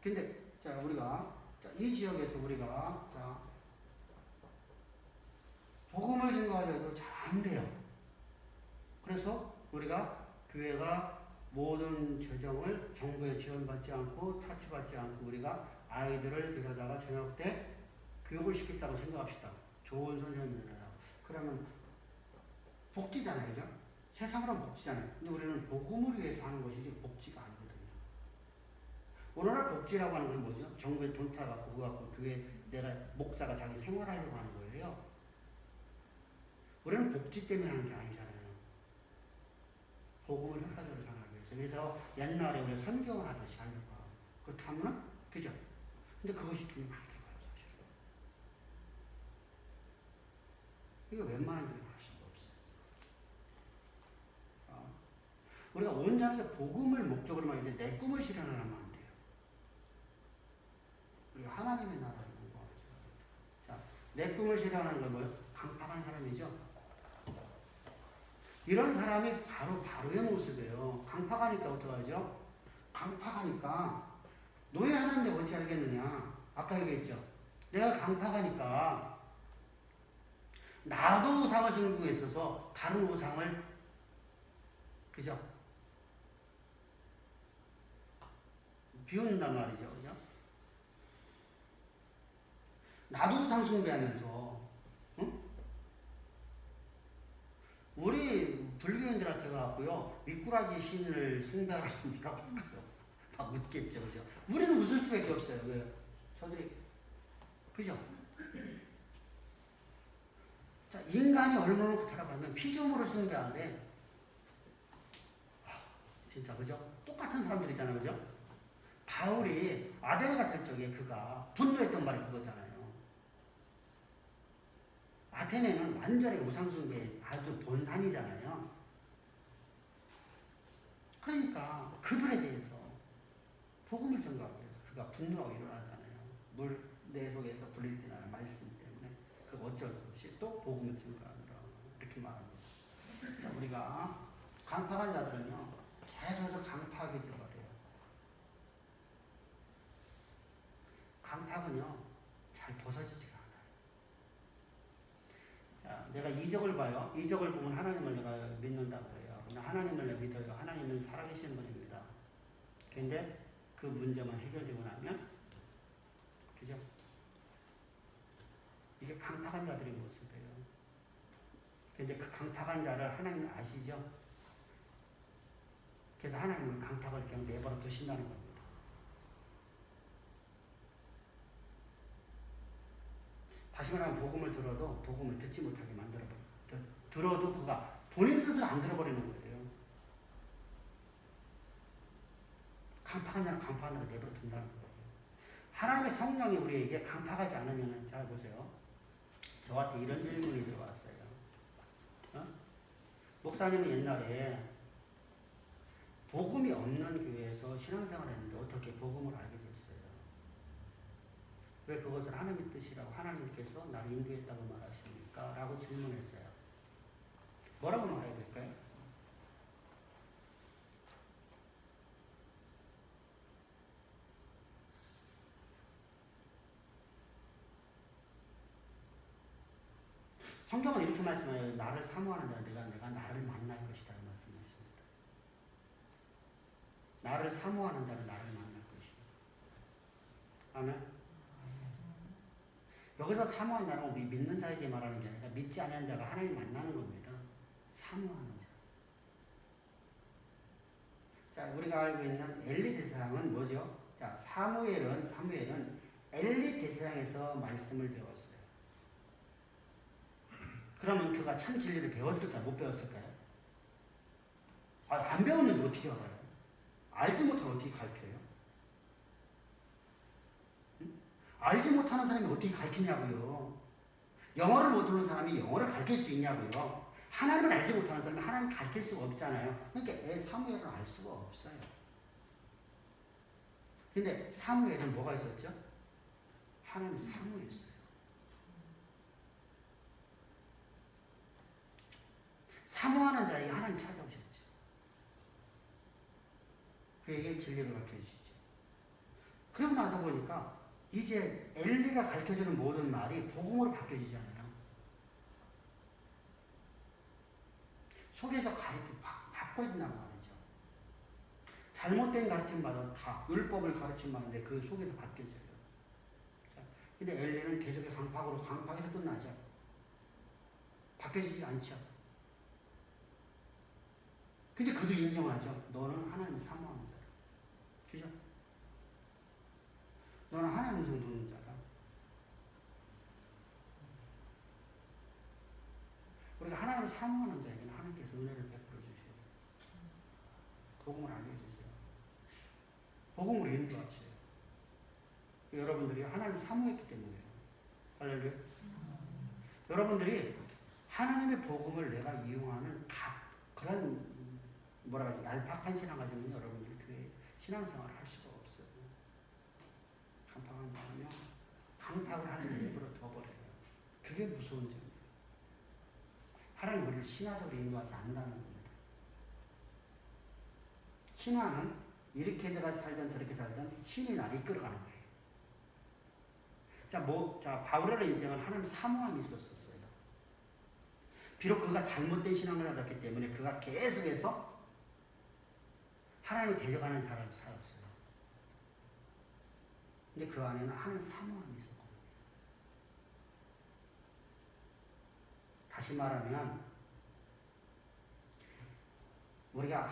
근데, 자, 우리가, 자, 이 지역에서 우리가, 자, 복음을 증거하려도 잘 안 돼요. 그래서 우리가 교회가 모든 재정을 정부에 지원받지 않고 타치받지 않고 우리가 아이들을 데려다가 저녁 때 교육을 시켰다고 생각합시다. 좋은 선생님들이라. 그러면 복지잖아요. 그죠? 세상으로는 복지잖아요. 근데 우리는 복음을 위해서 하는 것이지 복지가 아니거든요. 오늘날 복지라고 하는 건 뭐죠? 정부에 돈 타갖고 그거 갖고 교회 내가 목사가 자기 생활하려고 하는 거예요. 우리는 복지 때문에 하는 게 아니잖아요. 복음을 효과적으로 전하기 위해서. 그래서 옛날에 우리 선교를 하듯이 하려고 하고. 그렇다면, 그죠? 근데 그것이 돈이 많이 들어가요, 사실은. 이거 웬만한 일은 할 수가 없어요. 우리가 온전하게 복음을 목적으로만 이제 내 꿈을 실현하면 안 돼요. 우리가 하나님의 나라를 공부하면서. 자, 내 꿈을 실현하는 건 뭐예요? 강팍한 사람이죠? 이런 사람이 바로의 모습이에요. 강팍하니까 어떡하죠? 강팍하니까 노예하는데 어찌 알겠느냐? 아까 얘기했죠? 내가 강팍하니까 나도 우상을 숭배했어서 다른 우상을, 그죠? 비웃는단 말이죠. 그죠? 나도 우상 숭배하면서, 응? 우리 불교인들한테 가고요, 미꾸라지 신을 숭배하라고 뭐라고 할까요? 막 묻겠죠, 그죠? 우리는 웃을 수밖에 없어요. 왜? 저들이, 그죠? 자, 인간이 얼마나 그렇다면 피조물을 숭배하는데, 진짜, 그죠? 똑같은 사람들이잖아요, 그죠? 바울이 아데네 갔을 적에 그가 분노했던 말이 그거잖아요. 아테네는 완전히 우상숭배 아주 본산이잖아요. 그러니까 그들에 대해서 복음을 전가하기 위해서 그가 분노하고 일어나잖아요. 물 내 속에서 불릴 때라는 말씀 때문에 그 어쩔 수 없이 또 복음을 전가하느라 이렇게 말합니다. 자, 우리가 강팍한 자들은요 계속해서 강팍하게 되어버려요. 강팍은요 잘 벗어지지가 않아요. 자, 내가 이적을 봐요. 이적을 보면 하나님을 내가 믿는다고 해요. 하나님을 내가 믿어요. 하나님은 살아계시는 분입니다. 그런데 그 문제만 해결되고 나면, 그죠? 이게 강팍한 자들의 모습이에요. 그런데 그 강팍한 자를 하나님은 아시죠? 그래서 하나님은 강팍을 그냥 내버려 두신다는 겁니다. 다시 말하면 복음을 들어도 복음을 듣지 못하게 만들어버려요. 들어도 그가 본인 스스로 안 들어버리는 거예요. 강팍한 자는 강팍한 자를 내버려 둔다는 거예요. 하나님의 성령이 우리에게 강팍하지 않으면, 잘 보세요. 저한테 이런 질문이 들어왔어요. 목사님은 옛날에 복음이 없는 교회에서 신앙생활 왜 그것을 하나님의 뜻이라고 하나님께서 나를 인도했다고 말하십니까? 라고 질문했어요. 뭐라고 말해야 될까요? 성경은 이렇게 말씀해요. 나를 사모하는 자는 내가 나를 만날 것이다. 말씀하십니다. 나를 사모하는 자는 나를 만날 것이다. 아멘. 여기서 사모하는 자는 우리 믿는 자에게 말하는 게 아니라 믿지 않는 자가 하나님 만나는 겁니다. 사모하는 자. 자, 우리가 알고 있는 엘리 대사장은 뭐죠? 자, 사무엘은 엘리 대사장에서 말씀을 배웠어요. 그러면 그가 참 진리를 배웠을까요? 못 배웠을까요? 안 배웠는데 어떻게 알아요? 알지 못하면 어떻게 가르쳐요? 응? 알지 못하는 사람이 어떻게 가르치냐고요? 영어를 못하는 사람이 영어를 가르칠 수 있냐고요? 하나님을 알지 못하는 사람이 하나님을 가르칠 수가 없잖아요. 그러니까 사무엘은 알 수가 없어요. 근데 사무엘은 뭐가 있었죠? 하나님 사모였어요. 사모하는 자에게 하나님 찾아오셨죠. 그에게 진리를 가르쳐주시죠. 그러고 나서 보니까 이제 엘리가 가르쳐주는 모든 말이 복음으로 바뀌어지잖아요. 속에서 바꿔진다고 말이죠. 잘못된 가르침마다 다 율법을 가르침마다인데 그 속에서 바뀌어져요. 근데 엘리는 계속해서 강팍에서 끝나죠. 바뀌어지지 않죠. 근데 그도 인정하죠. 너는 하나님 사모하는 자다. 그죠? 너는 하나님 음성 듣는 자다. 우리가 하나님을 사모하는 자에게는 하나님께서 은혜를 베풀어 주셔요. 복음을 알려주세요. 복음으로 인도하세요. 여러분들이 하나님을 사모했기 때문에요. 할렐루야. 여러분들이 하나님의 복음을 내가 이용하는 그런 뭐라 하지? 얄팍한 신앙 가지면 여러분들이 교회 신앙생활을 할 수가 없어요. 강팍한 마음이요. 강팍을 하는 예부로 둬버려요. 그게 무서운 점이에요. 하나님 우리를 신화적으로 인도하지 않는다는 겁니다. 신화는 이렇게 내가 살든 저렇게 살든 신이 나를 이끌어가는 거예요. 자, 바울의 인생은 하나님 사모함이 있었어요. 비록 그가 잘못된 신앙을 가졌기 때문에 그가 계속해서 하나님을 데려가는 사람을 살았어요. 근데 그 안에는 하나님 사모함이 있었거든요. 다시 말하면 우리가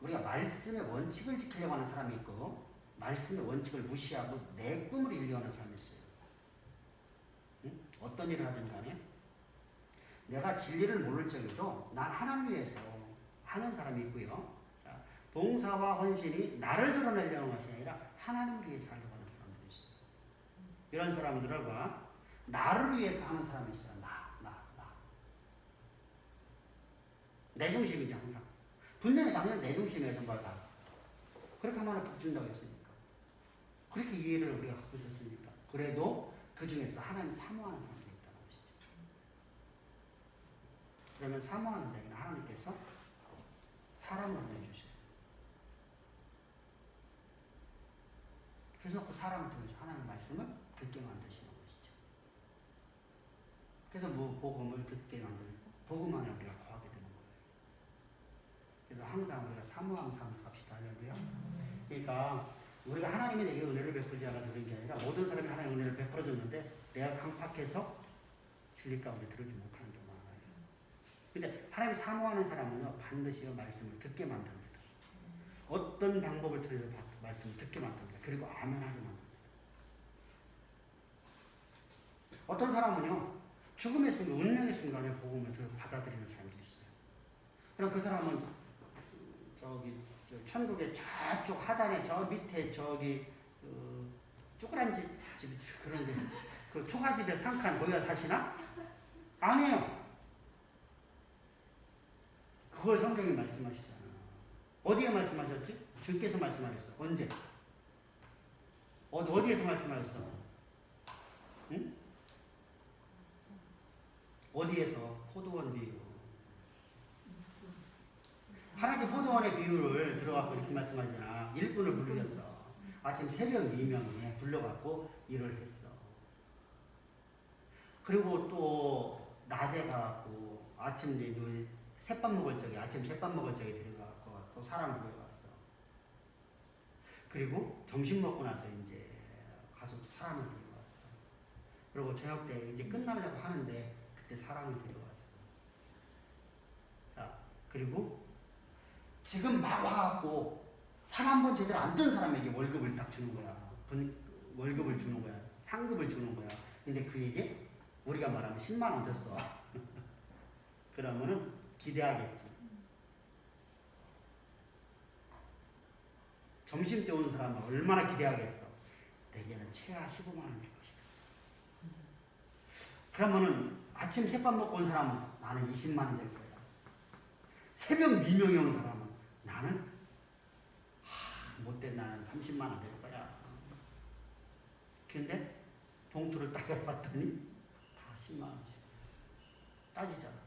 우리가 말씀의 원칙을 지키려고 하는 사람이 있고 말씀의 원칙을 무시하고 내 꿈을 이루려고 하는 사람이 있어요. 응? 어떤 일을 하든 간에 내가 진리를 모를 적에도 난 하나님 위해서 하는 사람이 있고요. 자, 봉사와 헌신이 나를 드러내려는 것이 아니라 하나님을 위해서 하려고 하는 사람들이 있어요. 이런 사람들과 나를 위해서 하는 사람이 있어요. 내 중심이죠, 항상. 분명히 당연히 내 중심이에요, 전부 다. 그렇게 하면 복 준다고 했으니까. 그렇게 이해를 우리가 갖고 있었으니까. 그래도 그 중에서 하나님 사모하는 사람들이 있다는 것이죠. 그러면 사모하는 자에게는 하나님께서 사람을 보내주셔요. 그래서 그 사람을 통해서 하나님의 말씀을 듣게 만드시는 것이죠. 그래서 복음을 듣게 만들고 복음 안에 우리가 거하게 되는 거예요. 그래서 항상 우리가 사모하는 삶을 갑시다. 할렐루야. 그러니까 우리가 하나님이 내게 은혜를 베풀지 않아서 그런 게 아니라 모든 사람이 하나님의 은혜를 베풀어 줬는데 내가 강팍해서 진리 가운데 들어오지 못하는 게 많아요. 근데 하나님 사모하는 사람은요 반드시 말씀을 듣게 만듭니다. 어떤 방법을 통해서 말씀을 듣게 만듭니다. 그리고 아멘하게 만듭니다. 어떤 사람은요 죽음의 순간, 운명의 순간에 복음을 받아들이는 사람들이 있어요. 그럼 그 사람은 천국의 저쪽 하단에 저 밑에 쭈그란 집 그런데 그 초가집에 상칸 거기가 사시나? 아니에요. 그걸 성경이 말씀하시잖아. 어디에 말씀하셨지? 주께서 말씀하셨어. 언제? 어디에서 말씀하셨어? 응? 어디에서? 포도원 비유. 하나님께 포도원의 비유를 들어갖고 이렇게 말씀하잖아. 일꾼을 부르셨어. 아침 새벽 미명에 불러갖고 일을 했어. 그리고 또 낮에 가갖고 아침 이제 새밥 먹을 적에 아침 새밥 먹을 적에 들어가갖고 또 사람 구해왔어. 그리고 점심 먹고 나서 이제 가서 사람을 데려왔어. 그리고 저녁 때 이제 끝나려고 하는데 그때 사람을 데려왔어. 자, 그리고 지금 막 와갖고 살 한 번 제대로 안 뜬 사람에게 월급을 딱 주는 거야. 월급을 주는 거야. 상급을 주는 거야. 근데 그에게 우리가 말하면 10만 원 줬어. 그러면은 기대하겠지. 점심 때 오는 사람은 얼마나 기대하겠어. 내게는 최하 15만 원 될 것이다. 그러면은 아침 새밥 먹고 온 사람은 나는 20만 원 될 거야. 새벽 미명에 온 사람은 나는 못된 나는 30만 원 될 거야. 근데 봉투를 딱 열어봤더니 다 10만 원씩. 따지잖아.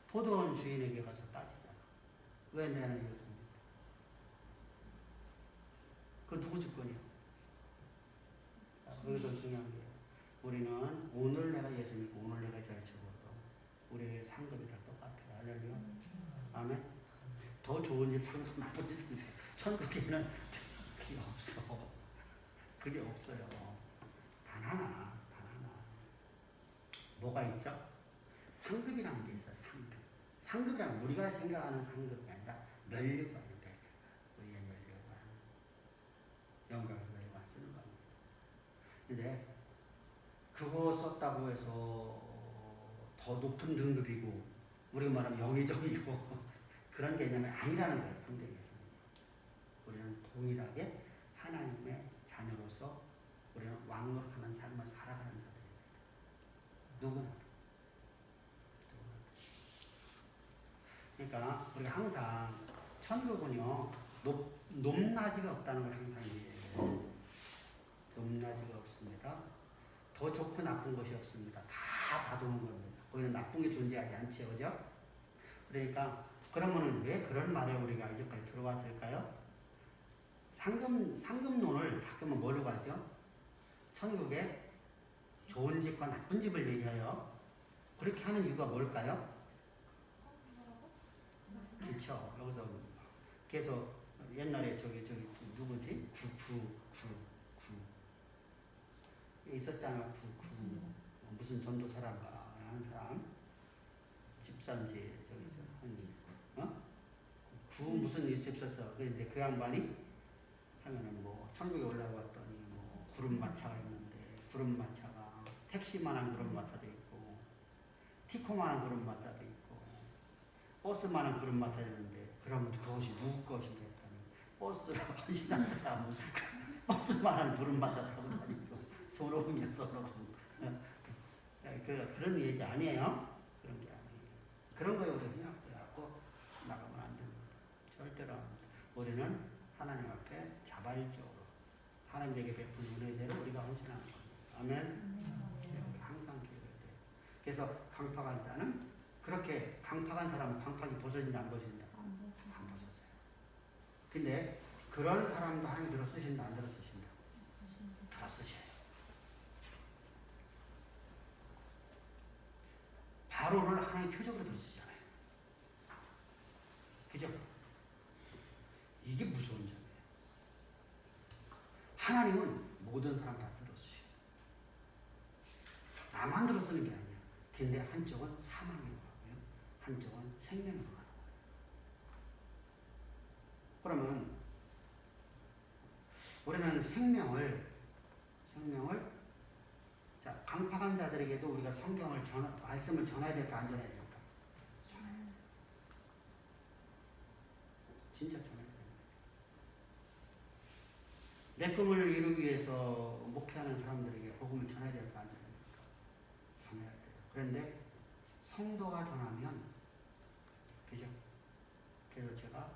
포도원 주인에게 가서 따지잖아. 왜 내는 이거 줍니까? 그거 누구 주권이야? 여기서 중요한 게 우리는 오늘 내가 예수 믿고 오늘 내가 잘 죽어도 우리의 상급이 다 똑같아요. 할렐루야. 아멘. 더 좋은 일 살고 나쁜 일 천국에는 그게 없어. 그게 없어요. 단 하나. 뭐가 있죠? 상급이라는 게 있어요. 상급이란 우리가 생각하는 상급이 아니라 면류관인데 우리의 면류관, 영광을 면류관 쓰는 겁니다. 근데 그거 썼다고 해서 더 높은 등급이고 우리가 말하면 영의적이고 그런 개념이 아니라는 거예요. 성경에서는. 우리는 동일하게 하나님의 자녀로서 우리는 왕노릇하는 삶을 살아가는 자들입니다. 누구나. 그러니까 우리가 항상 천국은요 높낮이가 없다는 걸 항상 이해해요. 높낮이가 없습니다. 더 좋고 나쁜 것이 없습니다. 다 좋은 겁니다. 거기는 나쁜 게 존재하지 않죠, 그죠? 그러니까 그러면은 왜 그런 말에 우리가 이제까지 들어왔을까요? 상급론을 자꾸만 뭐로 가죠? 천국에 좋은 집과 나쁜 집을 얘기해요. 그렇게 하는 이유가 뭘까요? 그렇죠. 여기서 계속 옛날에 저기 누구지? 구 있었잖아. 무슨 전도사람가 하는 사람 집산지 구 무슨 일 있었어. 그런데 그 양반이 하면은 뭐 천국에 올라갔더니 뭐 구름마차가 있는데 구름마차가 택시만한 구름마차도 있고 티코만한 구름마차도 있고 버스만한 구름마차도 있는데 그러면 그것이 누구 것인가 했더니 버스를 하시는 사람은 버스만한 구름마차 타고 다니고 서러움이야 서러움. 그런 얘기 아니에요. 그런 게 아니에요. 그런 거에 우리가 그냥 갖고 나가면 안 됩니다. 절대로 안 됩니다. 우리는 하나님 앞에 자발적으로 하나님에게 베푼 은혜대로 우리가 헌신하는 겁니다. 아멘. 항상 기도해야 돼요. 그래서 강팍한 자는 그렇게 강팍한 사람은 강팍이 벗어진다 안 벗어진다? 안 벗어져요. 근데 그런 사람도 하나님 들어 쓰신다 안 들어 쓰신다? 들어 쓰셔요. 바로를 하나의 표적으로 들어 쓰잖아요. 그죠? 이게 무서운 점이에요. 하나님은 모든 사람 다 들어 쓰셔요. 나만 들어 쓰는 게 아니야. 근데 한쪽은 사망으로 가고요. 한쪽은 생명으로 가는 거예요. 그러면 우리는 생명을 자, 강팍한 자들에게도 우리가 성경을 말씀을 전해야 될까 안 전해야 될까? 전해야 돼요. 진짜 전해야 돼요. 내 꿈을 이루기 위해서 목회하는 사람들에게 복음을 전해야 될까 안 전해야 될까? 전해야 돼요. 그런데 성도가 전하면 그죠? 그래서 제가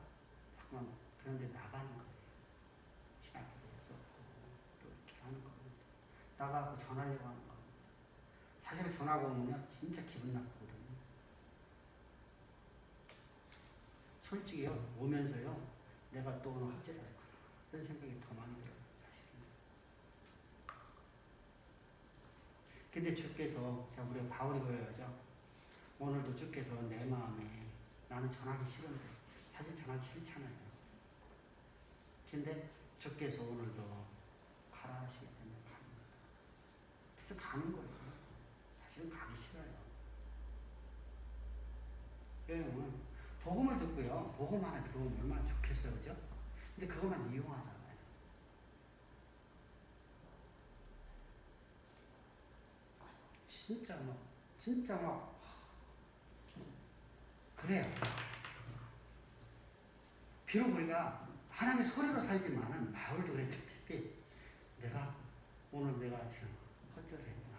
잠깐만 그런데 나가는 거예요. 가갖고 전하려고 하는 겁니다. 사실 전화가 오면요, 진짜 기분 나쁘거든요. 솔직히요, 오면서요, 내가 또 오늘 헛짓을 했구나. 그런 생각이 더 많이 들어요, 사실은. 근데 주께서, 자, 우리가 바울이 그래야죠. 오늘도 주께서 내 마음에 나는 전하기 싫은데, 사실 전하기 싫잖아요. 근데 주께서 오늘도 가라 하시기 때문에 가는 거예요. 그래서 가는 거예요. 사실은 가기 싫어요. 왜냐면 복음을 듣고요. 복음 하나 들어오면 얼마나 좋겠어요. 그죠? 근데 그것만 이용하잖아요. 진짜 막 그래요. 비록 우리가 하나님의 소리로 살지만은 바울도 그랬듯이 내가 오늘 내가 지금 헛절했나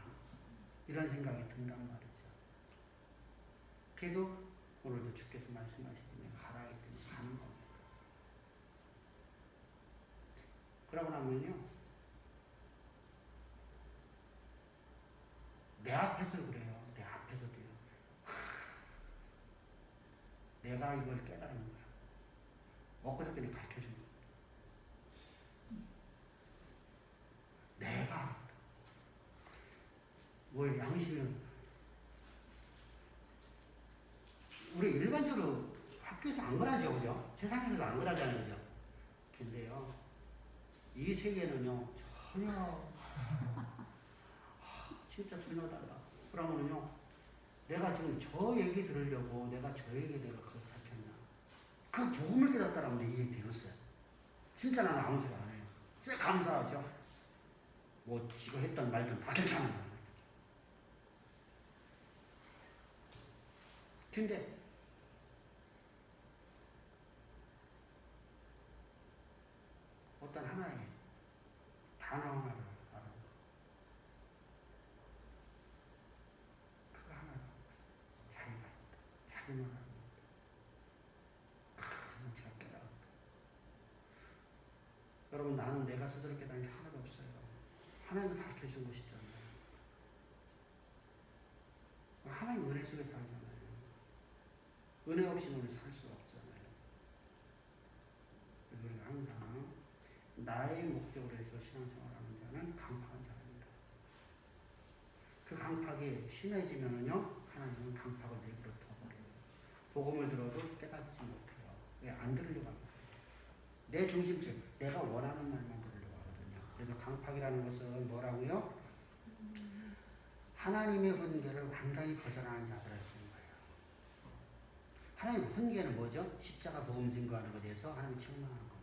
이런 생각이 든단 말이죠. 그래도 오늘도 주께서 말씀하시면 가라 하기 때문에 가는 겁니다. 그러고 나면요, 내 앞에서 그래요. 내 앞에서도요. 내가 이걸 깨달은 거야. 엊그저께 가르쳐준 거야. 내가 뭘 양심은 우리 일반적으로 학교에서 안 그러죠, 그죠? 세상에서도 안 그러잖아요, 그죠? 근데요, 이 세계는요, 전혀 진짜 전혀 달라. 그러면요, 내가 지금 저 얘기 들으려고 내가 저 얘기 내가 그걸 가르쳤나? 그 복음을 깨닫다라면 내 이해 되었어요. 진짜 나는 아무 생각 안 해요. 진짜 감사하죠. 뭐 지가 했던 말들 다 괜찮아요. 근데 어떤 하나의 단어 하나를 알아. 그거 하나가 자기가 있다. 자기만 알아. 그건 제가 깨달았다. 여러분, 나는 내가 스스로 깨달은 게 하나도 없어요. 하나님이 가르쳐준 것이잖아요. 하나님 은혜 속에 살잖아요. 은혜 없이는 우리 살 수 없잖아요. 그래서 우리가 항상 나의 목적으로 해서 신앙생활하는 자는 강팍한 자입니다. 그 강팍이 심해지면은요, 하나님은 강팍을 내버려 둬버려요. 복음을 들어도 깨닫지 못해요. 왜? 안 들으려고 합니다. 내 중심적, 내가 원하는 말만 들으려고 하거든요. 그래서 강팍이라는 것은 뭐라고요? 하나님의 훈계를 완전히 거절하는 자들을 쓰는 거예요. 하나님의 훈계는 뭐죠? 십자가 보험 증거하는 것에 대해서 하나님 책망하는 겁니다.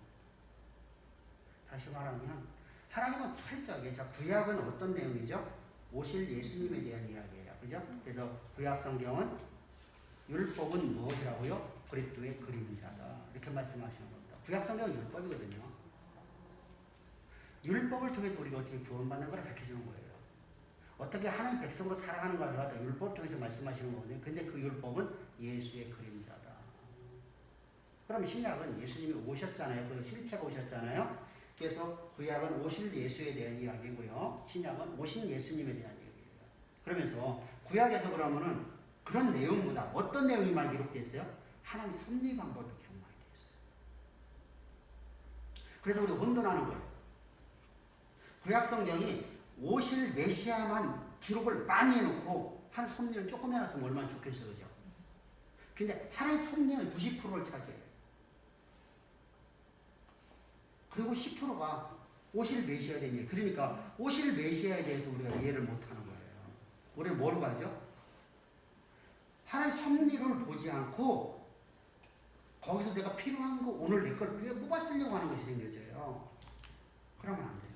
다시 말하면 하나님은 철저하게, 자, 구약은 어떤 내용이죠? 오실 예수님에 대한 이야기예요. 그죠? 그래서 구약 성경은 율법은 무엇이라고요? 그리스도의 그림자다. 이렇게 말씀하시는 겁니다. 구약 성경은 율법이거든요. 율법을 통해서 우리가 어떻게 구원받는 걸 가르쳐주는 거예요. 어떻게 하나님 백성으로 살아가는 걸 갖다 율법을 통해서 말씀하시는 거거든요. 근데 그 율법은 예수의 그림자다. 그럼 신약은 예수님이 오셨잖아요. 그 실체가 오셨잖아요. 그래서 구약은 오실 예수에 대한 이야기고요. 신약은 오신 예수님에 대한 이야기예요. 그러면서 구약에서 그러면은 그런 내용보다 어떤 내용이 많이 기록되어 있어요? 하나님 섭리 방법이 기록 많이 되어 있어요. 그래서 우리 혼돈하는 거예요. 구약 성경이 오실 메시아만 기록을 많이 해놓고 한 섭리를 조금 해놨으면 얼마나 좋겠어요. 그죠? 근데 하나의 섭리는 90%를 차지해요. 그리고 10%가 오실 메시아에 대한 이해. 그러니까 오실 메시아에 대해서 우리가 이해를 못하는 거예요. 우리는 뭐로 가죠? 하나의 섭리를 보지 않고 거기서 내가 필요한 거 오늘 내 걸 뽑아 쓰려고 하는 것이 생겨져요. 그러면 안 돼요.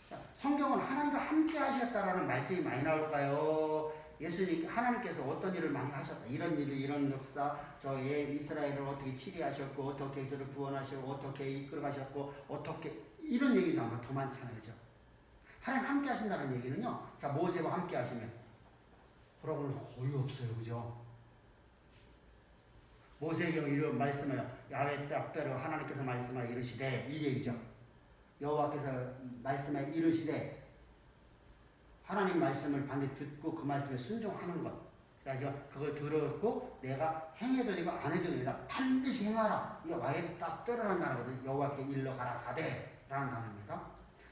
자, 성경은 하나님과 함께 하셨다라는 말씀이 많이 나올까요? 예수님, 하나님께서 어떤 일을 많이 하셨다. 이런 일, 이런 역사, 저의 이스라엘을 어떻게 치리하셨고, 어떻게 저를 구원하셨고, 어떻게 이끌어가셨고, 어떻게, 이런 얘기도 아마 더 많잖아요. 그죠? 하나님 함께 하신다는 얘기는요, 자, 모세와 함께 하시면, 그러고는 거의 없어요. 그죠? 모세에게 이런 말씀을, 야외 딱대로 하나님께서 말씀하여 이르시되, 이 얘기죠. 여호와께서 말씀에 이르시되 하나님 말씀을 반드시 듣고 그 말씀에 순종하는 것. 그러니까 그걸 들었고 내가 행해도 되고 안 해도 되니까 반드시 행하라. 이게 와에 딱 떨어난 단어거든요. 여호와께 일러 가라사대 라는 단어입니다.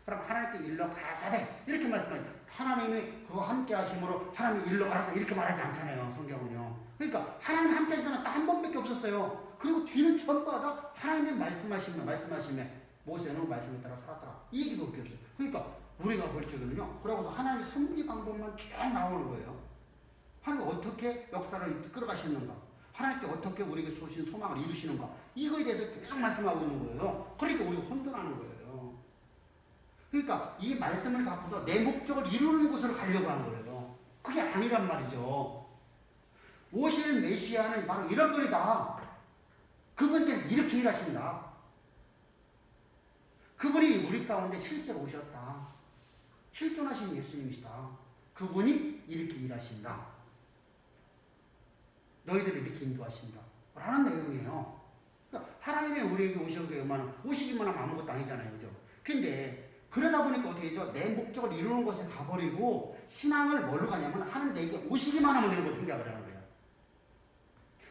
그럼 하나님께 일러 가라사대 이렇게 말씀하죠. 하나님이 그거 함께 하심으로 하나님이 일러 가라사대 이렇게 말하지 않잖아요. 성경은요. 그러니까 하나님 함께 하시면 딱 한 번밖에 없었어요. 그리고 뒤는 전부 다 하나님의 말씀하시면 모세는 말씀에 따라 살았더라. 이 얘기밖에 없어요. 그러니까 우리가 볼 적은요. 그러고서 하나님의 섭리 방법만 쭉 나오는 거예요. 하나님 어떻게 역사를 이끌어가시는가? 하나님께 어떻게 우리에게 쏘신 소망을 이루시는가? 이거에 대해서 계속 말씀하고 있는 거예요. 그러니까 우리가 혼돈하는 거예요. 그러니까 이 말씀을 갖고서 내 목적을 이루는 곳으로 가려고 하는 거예요. 그게 아니란 말이죠. 오실 메시아는 바로 이런 분이다. 그분께서 이렇게 일하신다. 그분이 우리 가운데 실제로 오셨다. 실존하신 예수님이시다. 그분이 이렇게 일하신다. 너희들을 이렇게 인도하신다. 라는 내용이에요. 그러니까 하나님이 우리에게 오시기만 하면 아무것도 아니잖아요. 그죠? 근데 그러다 보니까 어떻게 되죠? 내 목적을 이루는 것에 가버리고 신앙을 뭘로 가냐면 하나님 내게 오시기만 하면 되는 걸 생각을 하는 거예요.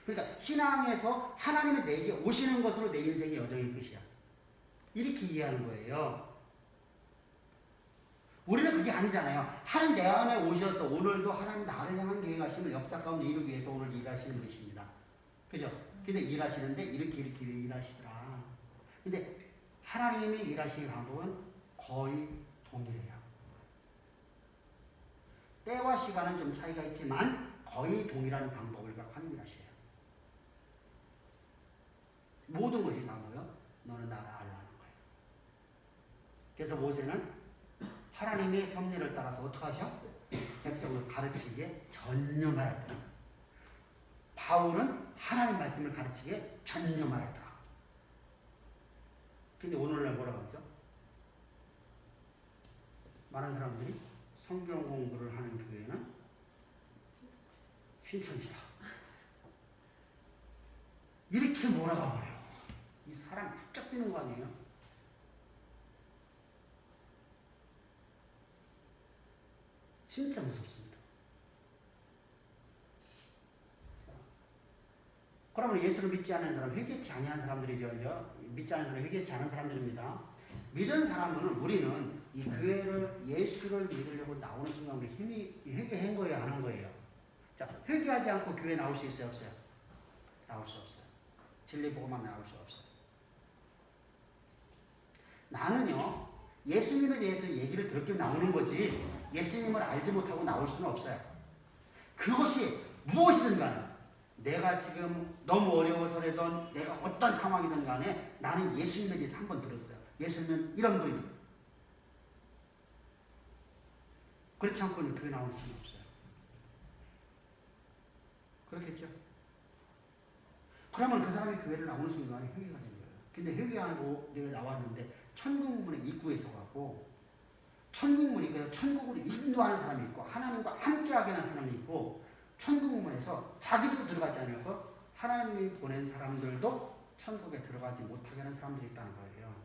그러니까 신앙에서 하나님이 내게 오시는 것으로 내 인생의 여정이 끝이야. 이렇게 이해하는 거예요. 우리는 그게 아니잖아요. 하나님 내 안에 오셔서 오늘도 하나님 나를 향한 계획하심을 역사 가운데 이루기 위해서 오늘 일하시는 분이십니다. 그죠? 근데 일하시는데 이렇게 일하시더라. 근데 하나님이 일하시는 방법은 거의 동일해요. 때와 시간은 좀 차이가 있지만 거의 동일한 방법을 갖고 하나님이 일하셔요. 모든 것이 다 뭐요? 너는 나를 알라는 거예요. 그래서 모세는 하나님의 섭리를 따라서 어떻게 하셔? 백성을 가르치기에 전념하였더라. 바울은 하나님 말씀을 가르치기에 전념하였더라. 근데 오늘날 뭐라고 하죠? 많은 사람들이 성경 공부를 하는 교회는 신천지다. 이렇게 몰아가 버려요. 이 사람 쫙 뛰는 거 아니에요? 진짜 무섭습니다. 그러면 예수를 믿지 않는 사람, 회개치 아니한 사람들이죠. 믿지 않는 사람, 회개치 않은 사람들입니다. 믿은 사람은 우리는 이 교회를 예수를 믿으려고 나오는 순간 우리 힘이 회개한 거예요, 안 한 거예요? 자, 회개하지 않고 교회 나올 수 있어요, 없어요? 나올 수 없어요. 진리 보고만 나올 수 없어요. 나는요, 예수님에 대해서 얘기를 들었기 나오는 거지, 예수님을 알지 못하고 나올 수는 없어요. 그것이 무엇이든 간에, 내가 지금 너무 어려워서라든 내가 어떤 상황이든 간에 나는 예수님에 대해서 한번 들었어요. 예수님은 이런 분이다. 그렇지 않고는 교회 나올 수는 없어요. 그렇겠죠? 그러면 그 사람이 교회를 나오는 순간에 회개가 된 거예요. 근데 회개하고 내가 나왔는데 천국문의 입구에 서갖고 천국문이 그래서 천국을 인도하는 사람이 있고 하나님과 함께하게 하는 사람이 있고 천국문에서 자기도 들어가지 않고 하나님이 보낸 사람들도 천국에 들어가지 못하게 하는 사람들이 있다는 거예요.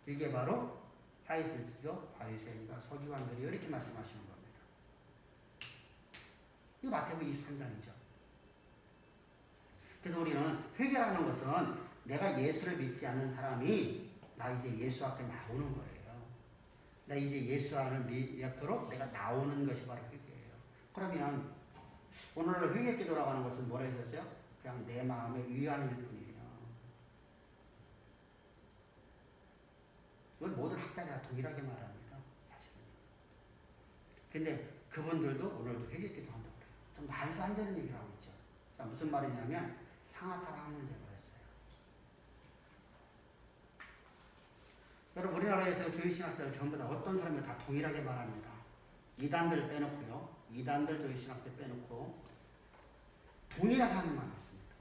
이게 바로 하이세스죠. 바리새인과 서기관들이 이렇게 말씀하시는 겁니다. 이거 마태복음 23장이죠. 그래서 우리는 회개라는 것은 내가 예수를 믿지 않는 사람이 나 이제 예수 앞에 나오는 거예요. 나 이제 예수 안을 옆으로 내가 나오는 것이 바로 회개예요. 그러면 오늘 회개 기도라고 하는 것은 뭐라 했었어요? 그냥 내 마음의 위안일 뿐이에요. 이건 모든 학자가 다 동일하게 말합니다. 사실은. 근데 그분들도 오늘도 회개 기도 한다고 그래요. 좀 말도 안 되는 얘기를 하고 있죠. 자, 무슨 말이냐면 상하타가 하는 대로 했어요. 여러분 우리나라에서 조유신학자들 전부 다 어떤 사람이 다 동일하게 말합니다. 이단들 빼놓고요. 이단들 조유신학자 빼놓고 동일하게 하는 말이 있습니다.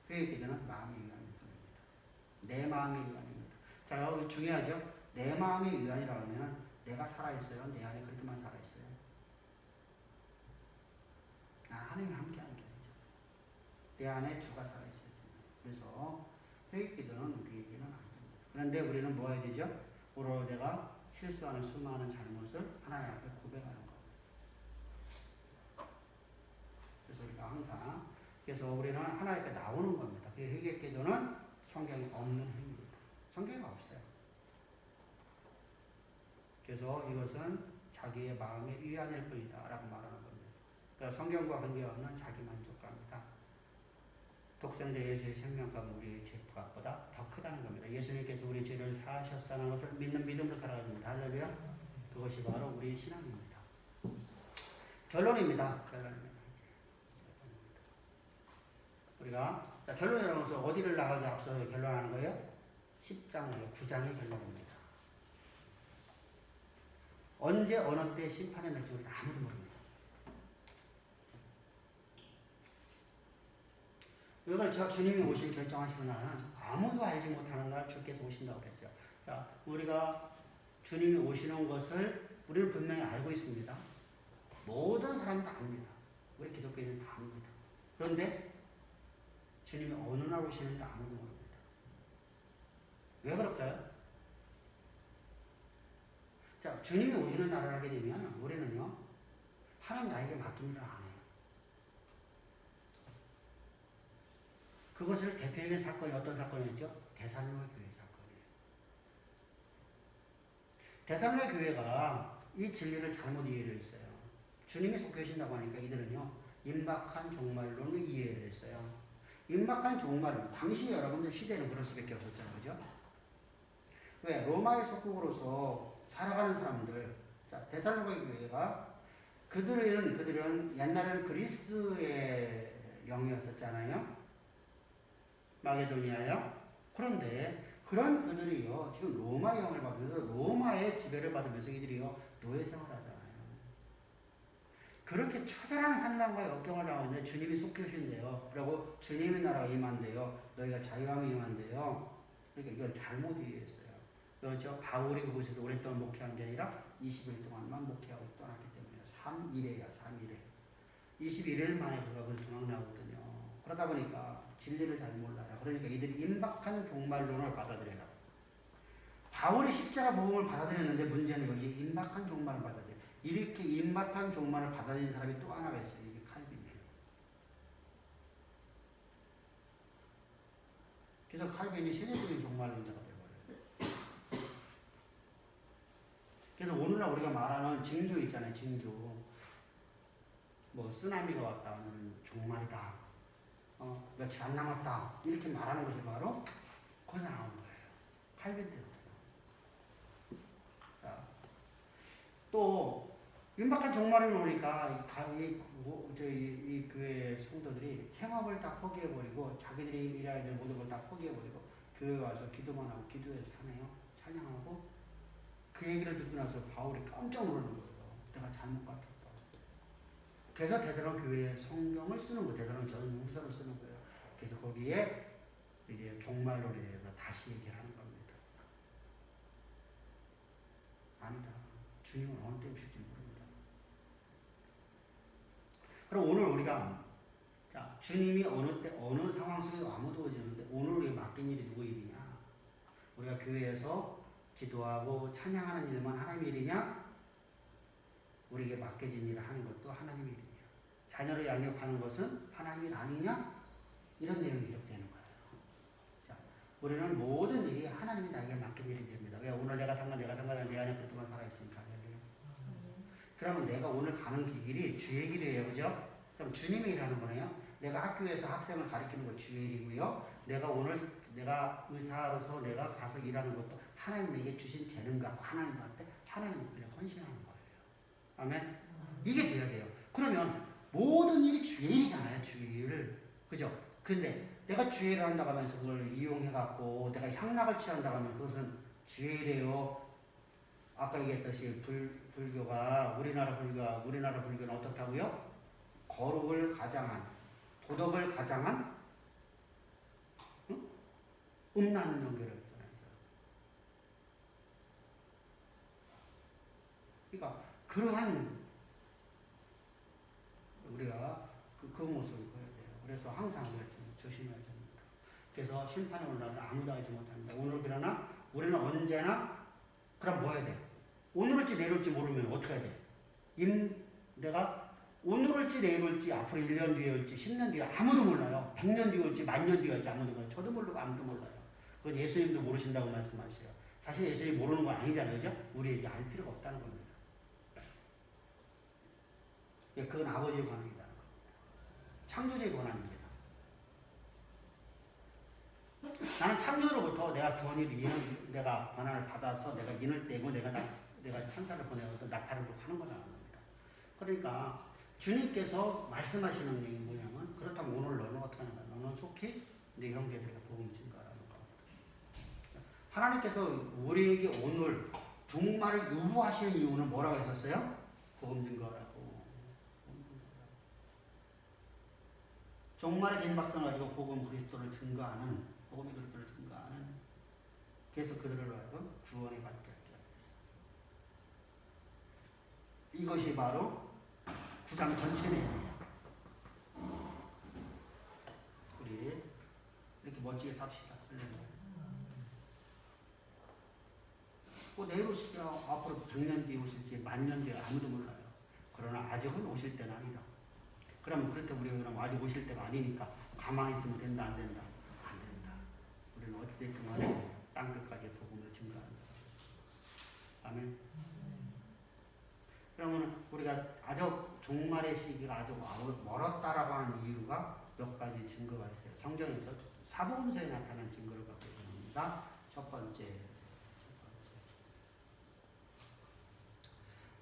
회개 기도는 마음의 위안입니다. 내 마음의 위안입니다. 자, 여기 중요하죠. 내 마음의 위안이라고 하면 내가 살아있어요. 내 안에 그리스도만 살아있어요. 나 하나님이 함께하는 게 아니죠. 내 안에 주가 살아있어요. 그래서 회개 기도는 우리에게는 안 됩니다. 그런데 우리는 뭐 해야 되죠? 우로 내가 실수하는 수많은 잘못을 하나님 앞에 고백하는 거. 그래서 우리가 항상 그래서 우리는 하나님 앞에 나오는 겁니다. 그 회개 기도는 성경에 없는 행위입니다. 성경에 없어요. 그래서 이것은 자기의 마음의 위안일 뿐이다 라고 말하는 겁니다. 그러니까 성경과 관계없는 자기 만족감이다. 독생자 예수의 생명감은 우리의 죄값보다 더 크다는 겁니다. 예수님께서 우리 죄를 사하셨다는 것을 믿는 믿음으로 살아야 됩니다. 할렐루야. 그것이 바로 우리의 신앙입니다. 결론입니다. 결론입니다. 우리가 자, 결론이라는 것은 어디를 나가기 앞서 결론하는 거예요? 10장이에요. 9장의 결론입니다. 언제 어느 때 심판에 날지 우리는 아무도 모릅니다. 이걸 주님이 오실 결정하시고 나는 아무도 알지 못하는 날 주께서 오신다고 그랬어요. 자, 우리가 주님이 오시는 것을 우리는 분명히 알고 있습니다. 모든 사람이 다 압니다. 우리 기독교인은 다 압니다. 그런데 주님이 어느 날 오시는지 아무도 모릅니다. 왜 그럴까요? 자, 주님이 오시는 날을 하게 되면 우리는요, 하나님 나에게 맡긴 일을 안 해요. 그것을 대표적인 사건이 어떤 사건이었죠? 데살로니가 교회 사건이에요. 데살로니가 교회가 이 진리를 잘못 이해를 했어요. 주님이 속해 오신다고 하니까 이들은요, 임박한 종말론을 이해를 했어요. 임박한 종말론, 당시 여러분들 시대는 그럴 수밖에 없었잖아요. 그죠? 왜? 로마의 속국으로서 살아가는 사람들, 자, 데살로니가 교회가 그들은 옛날에는 그리스의 영이었었잖아요. 마게도니아요. 그런데 그런 그들이요, 지금 로마 영을 받으면서 로마의 지배를 받으면서 이들이요, 노예 생활하잖아요. 그렇게 처절한 환난과 역경을 당하는데 주님이 속해 오신대요. 그리고 주님의 나라가 임한대요. 너희가 자유함이 임한대요. 그러니까 이건 잘못 이해했어요. 그렇죠? 바울이 그곳에서 오랫동안 목회한 게 아니라 20일 동안만 목회하고 떠났기 때문에 3일에야 3일에 21일 만에 그가 그 도망 나오거든요. 그러다 보니까 진리를 잘 몰라요. 그러니까 이들이 임박한 종말론을 받아들여요. 바울이 십자가 복음을 받아들였는데 문제는 여기 임박한 종말을 받아들여요. 이렇게 임박한 종말을 받아들인 사람이 또 하나가 있어요. 이게 칼빈이에요. 그래서 칼빈이 세대적인 종말론자가 되어버려요. 그래서 오늘날 우리가 말하는 징조 있잖아요. 징조. 뭐 쓰나미가 왔다. 오늘은 종말이다. 며칠 안 남았다. 이렇게 말하는 것이 바로 거기서 나오는 거예요. 칼빈 때부터. 자, 또 임박한 종말을 오니까 이 교회 성도들이 생업을 다 포기해버리고 자기들이 일해야 될 모든 걸 다 포기해버리고 교회 와서 기도만 하고 기도해서 사네요. 찬양하고 그 얘기를 듣고 나서 바울이 깜짝 놀라는 거예요. 내가 잘못 가르쳤다. 그래서 데살로니가 교회에 성경을 쓰는 거예요. 데살로니가 저는 문서를 쓰는 거예요. 그래서 거기에 이제 종말론에 대해서 다시 얘기를 하는 겁니다. 아니다. 주님은 어느 때 오실지 모릅니다. 그럼 오늘 우리가 자, 주님이 어느 때 어느 상황 속에서 아무도 오지 않는데 오늘 우리가 맡긴 일이 누구 일이냐? 우리가 교회에서 기도하고 찬양하는 일만 하나님의 일이냐? 우리에게 맡겨진 일을 하는 것도 하나님의 일이냐? 자녀를 양육하는 것은 하나님이 아니냐? 이런 내용이 기록되는 거예요. 자, 우리는 모든 일이 하나님이 나에게 맡긴 일이 됩니다. 왜? 오늘 내가 산 건 내 안에 그동안 살아있으니까. 그러면 내가 오늘 가는 길이 주의 길이에요. 그죠? 그럼 주님이 일하는 거네요. 내가 학교에서 학생을 가르치는 거 주의 일이고요. 내가 의사로서 내가 가서 일하는 것도 하나님에게 주신 재능과 하나님한테 하나님께 헌신하는 거예요. 아멘? 이게 돼야 돼요. 그러면 모든 일이 주의 일이잖아요. 주의 일. 그죠? 근데 내가 주의 일을 한다고 하면서 그걸 이용해갖고 내가 향락을 취한다고 하면 그것은 주의 일이에요. 아까 얘기했듯이 우리나라 불교는 어떻다고요? 거룩을 가장한, 도덕을 가장한 음란 연결을 했잖아요. 그러니까 그러한 우리가 그 모습을 보여야 돼요. 그래서 항상 우리가 조심해야 됩니다. 그래서 심판의 오늘날은 아무도 알지 못합니다. 오늘 그러나 우리는 언제나 그럼 뭐 해야 돼? 오늘 올지 내일 올지 모르면 어떻게 해야 돼? 내가 오늘 올지 내일 올지 앞으로 1년 뒤에 올지 10년 뒤에 아무도 몰라요. 100년 뒤에 올지 10,000년 뒤에 올지 아무도 몰라요. 저도 모르고 아무도 몰라요. 그건 예수님도 모르신다고 말씀하셔요. 사실 예수님이 모르는 건 아니잖아요. 그죠? 우리에게 알 필요가 없다는 겁니다. 그건 아버지의 권한이다. 창조주의 권한입니다. 나는 창조로부터 내가 구원을 내가 권한을 받아서 내가 인을 떼고 내가 천사를 보내서 나팔을 하는 거라는 겁니다. 그러니까 주님께서 말씀하시는 얘기 뭐냐면 그렇다면 오늘 너는 어떻게 하는 거야? 너는 속히 내 형제들에게 복음을 증거하라는 겁니다. 하나님께서 우리에게 오늘 종말을 유보하시는 이유는 뭐라고 했었어요? 복음 증거하라고. 종말의 개인 박성을 가지고 복음 그리스도를 증거하는 복음의 그리스도를 증거하는 계속 그들을 하여금 구원에 받게 하게 했습니다. 이것이 바로 9장 전체 내용이에요. 우리 이렇게 멋지게 삽시다. 내일 오시죠. 앞으로 100년 뒤에 오실지 10,000년 뒤에 아무도 몰라요. 그러나 아직은 오실 때는 아니다. 그러면 그렇다고 우리가 그럼 아직 오실 때가 아니니까 가만히 있으면 된다 안 된다? 안 된다. 우리는 어찌됐든 간에 땅끝까지 복음을 증거하는 거죠. 아멘. 그러면 우리가 아주 종말의 시기가 아주 멀었다라고 하는 이유가 몇 가지 증거가 있어요. 성경에서 사복음서에 나타난 증거를 갖고 있습니다. 첫 번째.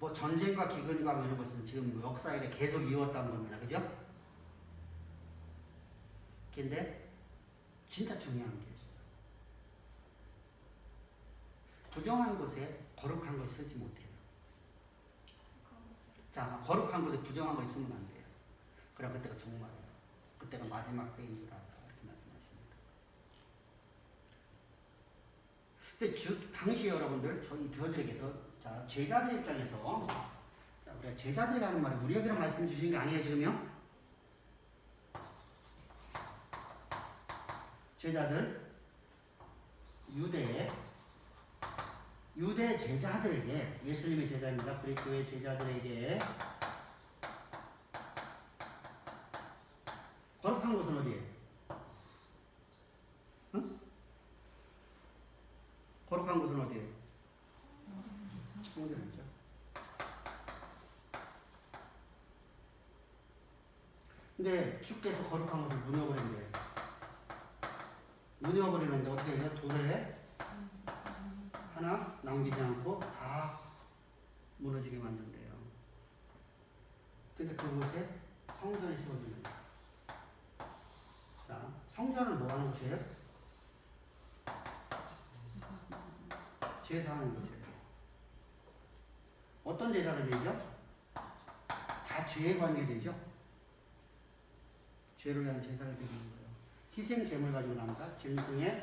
뭐 전쟁과 기근과 이런 것은 지금 역사에 계속 이어왔다는 겁니다. 그죠? 근데 진짜 중요한 게 있어요. 부정한 곳에 거룩한 것을 쓰지 못해요. 자, 거룩한 곳에 부정한 것을 쓰면 안 돼요. 그럼 그때가 종말이에요. 그때가 마지막 때인 줄 알아. 이렇게 말씀하십니다. 근데 당시 여러분들, 저희들에게서 자, 제자들 입장에서 자, 우리가 제자들이라는 말이 우리에게는 말씀 주신 게 아니에요, 지금요? 제자들, 유대 제자들에게, 예수님의 제자입니다. 그리스도의 제자들에게 거룩한 곳은 어디예요? 응? 거룩한 곳은 어디예요? 성전이죠. 근데 주께서 거룩한 곳을 무너버린대요. 무너버리는데 어떻게 해요? 돌에 하나 남기지 않고 다 무너지게 만든대요. 근데 그곳에 성전이 세워집니다. 자, 성전은 뭐 하는 곳이에요? 제사하는 곳이에요. 어떤 제사가 되죠? 다 죄에 관계되죠? 죄를 위한 제사를 드리는 거예요. 희생 제물 가지고 나온다. 짐승의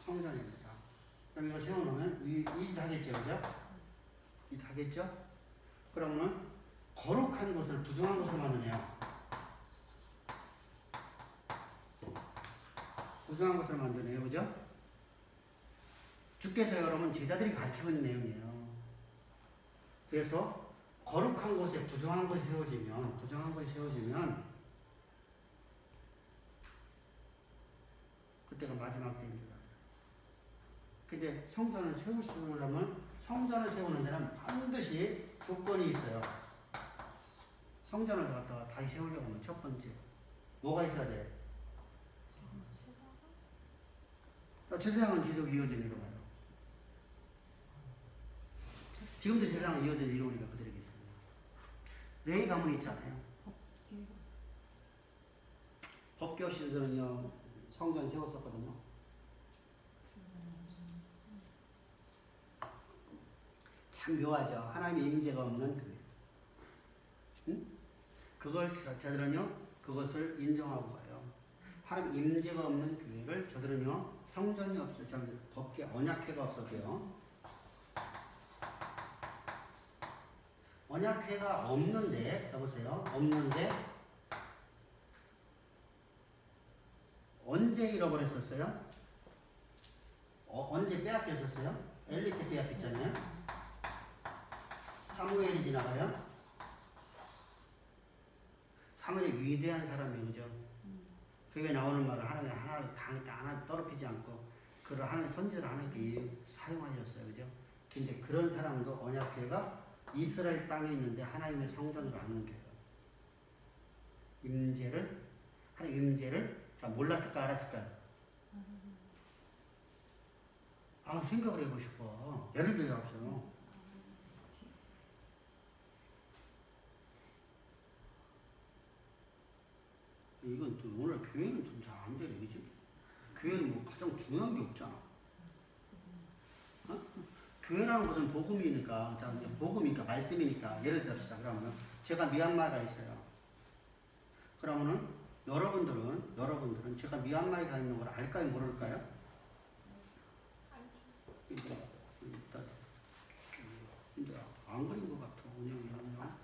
성전입니다. 그럼 이거 세워놓으면 이 짓 하겠죠, 그죠? 이 짓 하겠죠? 그러면 거룩한 곳을 부정한 곳을 만드네요. 부정한 곳을 만드네요, 그죠? 주께서 여러분 제자들이 가르치고 있는 내용이에요. 그래서 거룩한 곳에 부정한 곳이 세워지면 그때가 마지막 때입니다. 근데 성전을 세우려면 성전을 세우는 데는 반드시 조건이 있어요. 성전을 갖다가 다시 세우려고 하면 첫 번째 뭐가 있어야 돼? 제사장은 계속 이어지는 거예요. 지금도 제사장은 이어지는 이론이가 그들에게 있습니다. 레위 가문이 있잖아요. 법교 시대는요 성전 세웠었거든요. 참 묘하죠. 하나님의 임재가 없는 교회. 응? 그걸 저들은요 그것을 인정하고 가요. 하나님 임재가 없는 교회를 저들은요 성전이 없어요. 법계 언약회가 없었고요. 언약회가 없는데 여보세요. 없는데 언제 잃어버렸었어요? 언제 빼앗겼었어요? 엘리 때 빼앗겼잖아요. 사무엘이 지나가요. 사무엘이 위대한 사람이에요. 그죠? 그게 나오는 말은 하나님 하나 떨어뜨리지 않고 그를 하나님 선지를 하나님께 사용하셨어요. 그죠? 근데 그런 사람도 언약궤가 이스라엘 땅에 있는데 하나님의 성전으로 안 옮겨요. 하나님 임재를 자, 몰랐을까 알았을까요? 생각을 해보고 싶어. 예를 들어서 이건 또 오늘 교회는 좀 잘 안 되네, 그지? 교회는 뭐 가장 중요한 게 없잖아. 어? 교회라는 것은 복음이니까, 자, 이제 복음이니까, 말씀이니까, 예를 들읍시다. 그러면 제가 미얀마가 있어요. 그러면은 여러분들은 제가 미얀마에 가 있는 걸 알까요, 모를까요? 이제 안 그린 것 같아. 그냥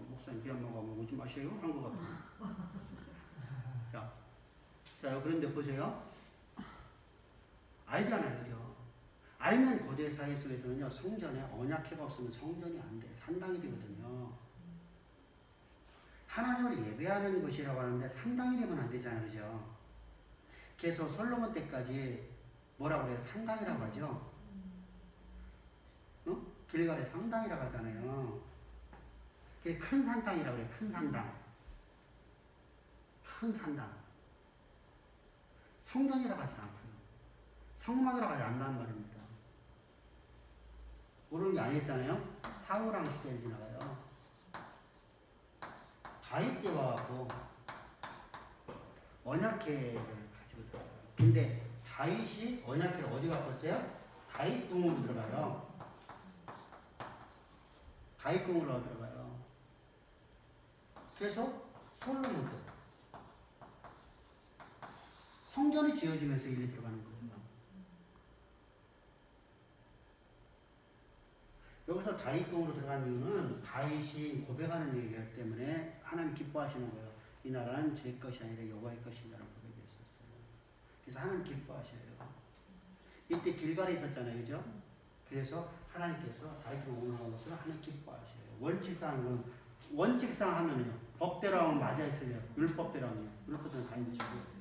목사님 미얀마 가면 오지 마세요 한 것 같아. 자, 그런데 보세요. 알잖아요, 그죠? 알면 고대 사회 속에서는요, 성전에 언약궤가 없으면 성전이 안 돼. 산당이 되거든요. 하나님을 예배하는 것이라고 하는데 산당이 되면 안 되잖아요, 그죠? 그래서 솔로몬 때까지 뭐라고 그래요? 산당이라고 하죠? 길갈의 상당이라고 하잖아요. 그게 큰 산당이라고 그래요, 큰 산당. 큰 산당. 성전이라고 하지 않고요. 성막이라고 하지 않는단 말입니다. 모르는 게 아니었잖아요. 사울왕 시대에 지나가요. 다윗 때 와갖고 언약궤를 가지고 들어가요. 근데 다윗이 언약궤를 어디 갖고 왔어요? 다윗 궁으로 들어가요. 다윗 궁으로 들어가요. 그래서 솔로몬도 성전이 지어지면서 일이 들어가는 거예요. 여기서 다윗궁으로 들어간 이유는 다윗이 고백하는 얘기이기 때문에 하나님 기뻐하시는 거예요. 이 나라는 제 것이 아니라 여호와의 것이라는 고백이 있었어요. 그래서 하나님 기뻐하셔요. 이때 길갈에 있었잖아요. 그죠? 그래서 하나님께서 다윗궁으로 오는 것을 하나님 기뻐하셔요. 원칙상 하면요. 법대로 하면 맞아요, 틀려요. 율법대로 하면요. 율법대로 다윗이 죽어요.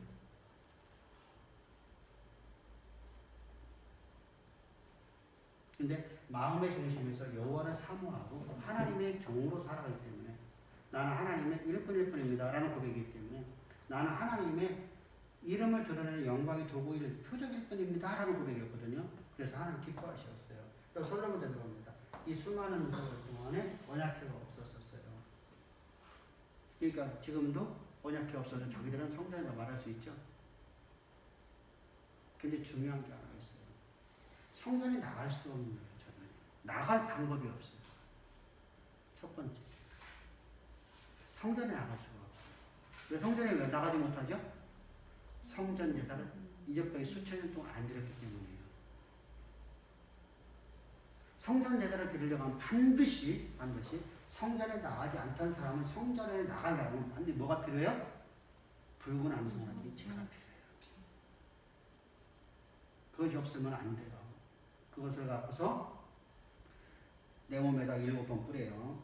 근데 마음의 중심에서 여호와를 사모하고 하나님의 종으로 살아가기 때문에 나는 하나님의 일꾼입니다 라는 고백이기 때문에 나는 하나님의 이름을 드러내는 영광의 도구일 표적일 뿐입니다 라는 고백이었거든요. 그래서 하나님 기뻐하셨어요. 그래서 솔로몬 때 들어옵니다. 이 수많은 세월 동안에 언약궤가 없었어요. 그러니까 지금도 언약궤 없어서 저기들은 성전이라고 말할 수 있죠. 근데 중요한 게 하나 있어요. 성전에 나갈 수 없는 거예요. 저는 나갈 방법이 없어요. 첫 번째, 성전에 나갈 수가 없어요. 왜 성전에 왜 나가지 못하죠? 성전 제사를 이적병이 수천 년 동안 안 드렸기 때문이에요. 성전 제사를 드리려고 하면 반드시 성전에 나가지 않던 사람은 성전에 나가려면 반드시 뭐가 필요해요? 붉은 암송아지 제가 필요해요. 그것이 없으면 안 돼요. 그것을 갖고서 내 몸에다 7번 뿌려요.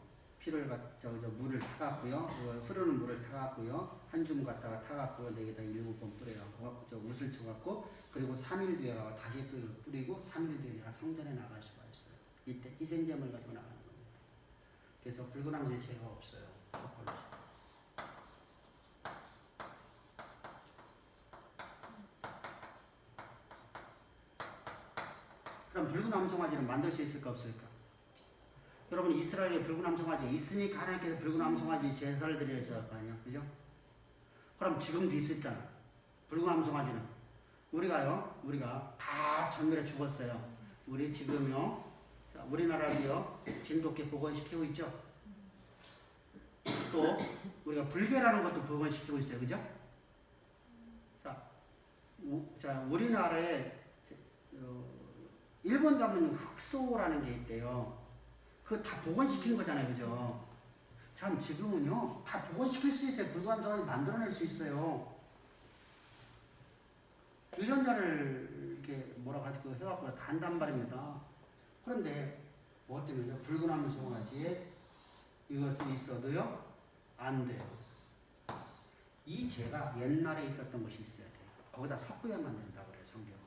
물을 타갖고요. 흐르는 물을 타갖고요. 한 줌 갖다가 타갖고 내게다 7번 뿌려요. 옷을 쳐갖고 그리고 3일 뒤에 다시 뿌리고 3일 뒤에 내가 성전에 나갈 수가 있어요. 이때 희생제물 가지고 나가는 겁니다. 그래서 붉은 암송아지 죄가 없어요. 첫 번째. 그럼 붉은 암송아지는 만들 수 있을까 없을까? 여러분 이스라엘에 붉은 암송아지 있으니까 하나님께서 붉은 암송아지 제사를 드려야 할 거 아니야, 그죠? 그럼 지금도 있었잖아. 붉은 암송아지는 우리가 다 전멸해 죽었어요. 우리 지금요, 우리나라도요 진돗개 복원시키고 있죠. 또 우리가 불교라는 것도 복원시키고 있어요, 그죠? 자, 우리나라에 일본 가면 흑소라는 게 있대요. 그거 다 복원시키는 거잖아요, 그죠? 참 지금은요 다 복원시킬 수 있어요. 붉은 암송아지 만들어낼 수 있어요. 유전자를 이렇게 몰아가지고 해갖고 다 한단 말입니다. 그런데 뭐 때문에 붉은함을 소원하지 이것은 있어도요 안 돼요. 이 죄가 옛날에 있었던 것이 있어야 돼요. 거기다 섞어야만 된다고 그래요. 성경은요.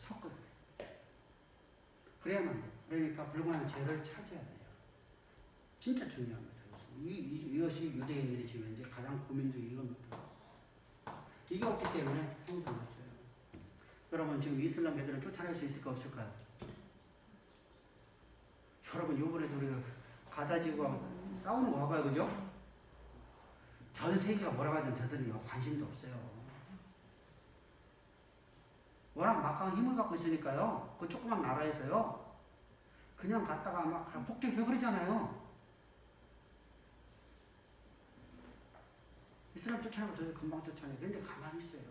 섞어야 돼요. 그래야만 돼요. 그러니까 붉은함의 죄를 찾아야 돼요. 진짜 중요합니다. 이것이 유대인들이 지금 이제 가장 고민 중인 이겁니다. 이게 없기 때문에 성경 못 줘요. 여러분 지금 이슬람 애들은 쫓아낼 수 있을까 없을까요? 여러분 요번에도 우리가 가자지구하고 싸우는 거 봐봐요. 그죠? 전 세계가 뭐라고 하든 저들은 관심도 없어요. 워낙 막강한 힘을 갖고 있으니까요. 그 조그만 나라에서요. 그냥 갔다가 막 폭격해버리잖아요. 이스라엘 쫓아내고 저희 금방 쫓아내요. 근데 가만히 있어요.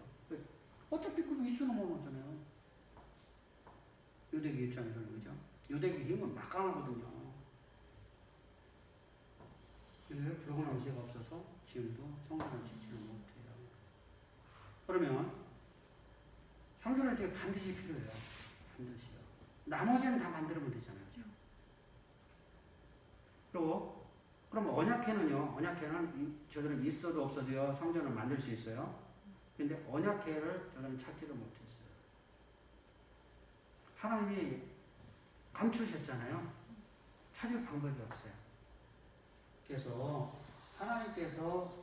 어차피 그거 이수는 못 하잖아요. 유대교 입장에서는 그죠? 유대교 힘은 막강하거든요. 붉은 의지가 없어서 지금도 성전을 짓지를 못해요. 그러면 성전을 지금 반드시 필요해요. 반드시요. 나머지는 다 만들면 되잖아요. 그죠? 그리고 그럼 언약궤는요. 언약궤는 저들은 있어도 없어도요. 성전을 만들 수 있어요. 근데 언약궤를 저들은 찾지를 못했어요. 하나님이 감추셨잖아요. 찾을 방법이 없어요. 그래서 하나님께서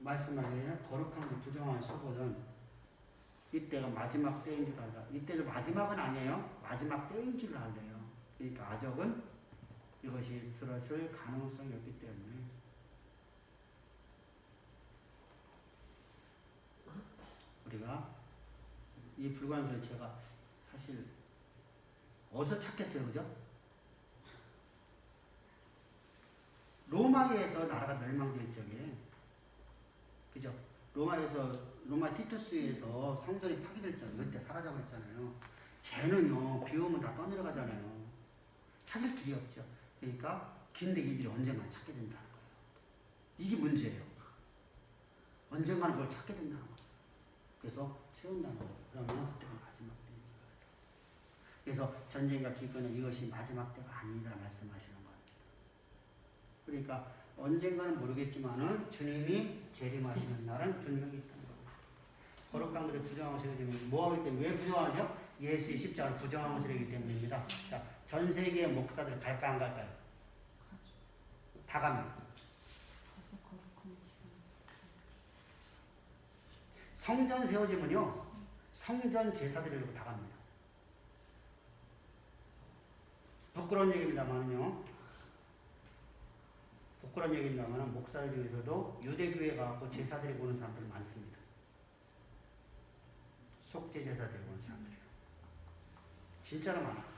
말씀하기에 거룩한 게 부정한 속옷은 이때가 마지막 때인 줄 알다. 이때도 마지막은 아니에요. 마지막 때인 줄 알래요. 그러니까 아적은 이것이 들었을 가능성이 없기 때문에 우리가 이 불관절 제가 사실 어디서 찾겠어요. 그죠? 로마에서 나라가 멸망될 적에 그죠? 로마 티투스에서 성전이 파괴될 적에 그때 사라져버렸잖아요. 쟤는요 비 오면 다 떠내려가잖아요. 찾을 길이 없죠. 그러니까 근데 이들이 언젠가 찾게 된다는 거예요. 이게 문제예요. 언젠가는 그걸 찾게 된다는 거예요. 그래서 채운다는 거예요. 그러면 그때가 마지막 때입니다. 그래서 전쟁과 기근은 이것이 마지막 때가 아니라 말씀하시는 거예요. 그러니까 언젠가는 모르겠지만은 주님이 재림하시는 날은 분명히 있다는 겁니다. 거룩한 것을 부정하고 세워지면 뭐하기 때문에 왜 부정하죠? 예수의 십자가를 부정하고 세우기 때문입니다. 자, 전 세계의 목사들 갈까 안 갈까요? 다 갑니다. 성전 세워지면요 성전 제사드리려고 다 갑니다. 부끄러운 얘기입니다만은요. 부끄러운 얘기입니다만 목사들 중에서도 유대교회 가고 제사 드리고 오는 사람들 많습니다. 속죄 제사 드리고 오는 사람들이요. 진짜로 많아요.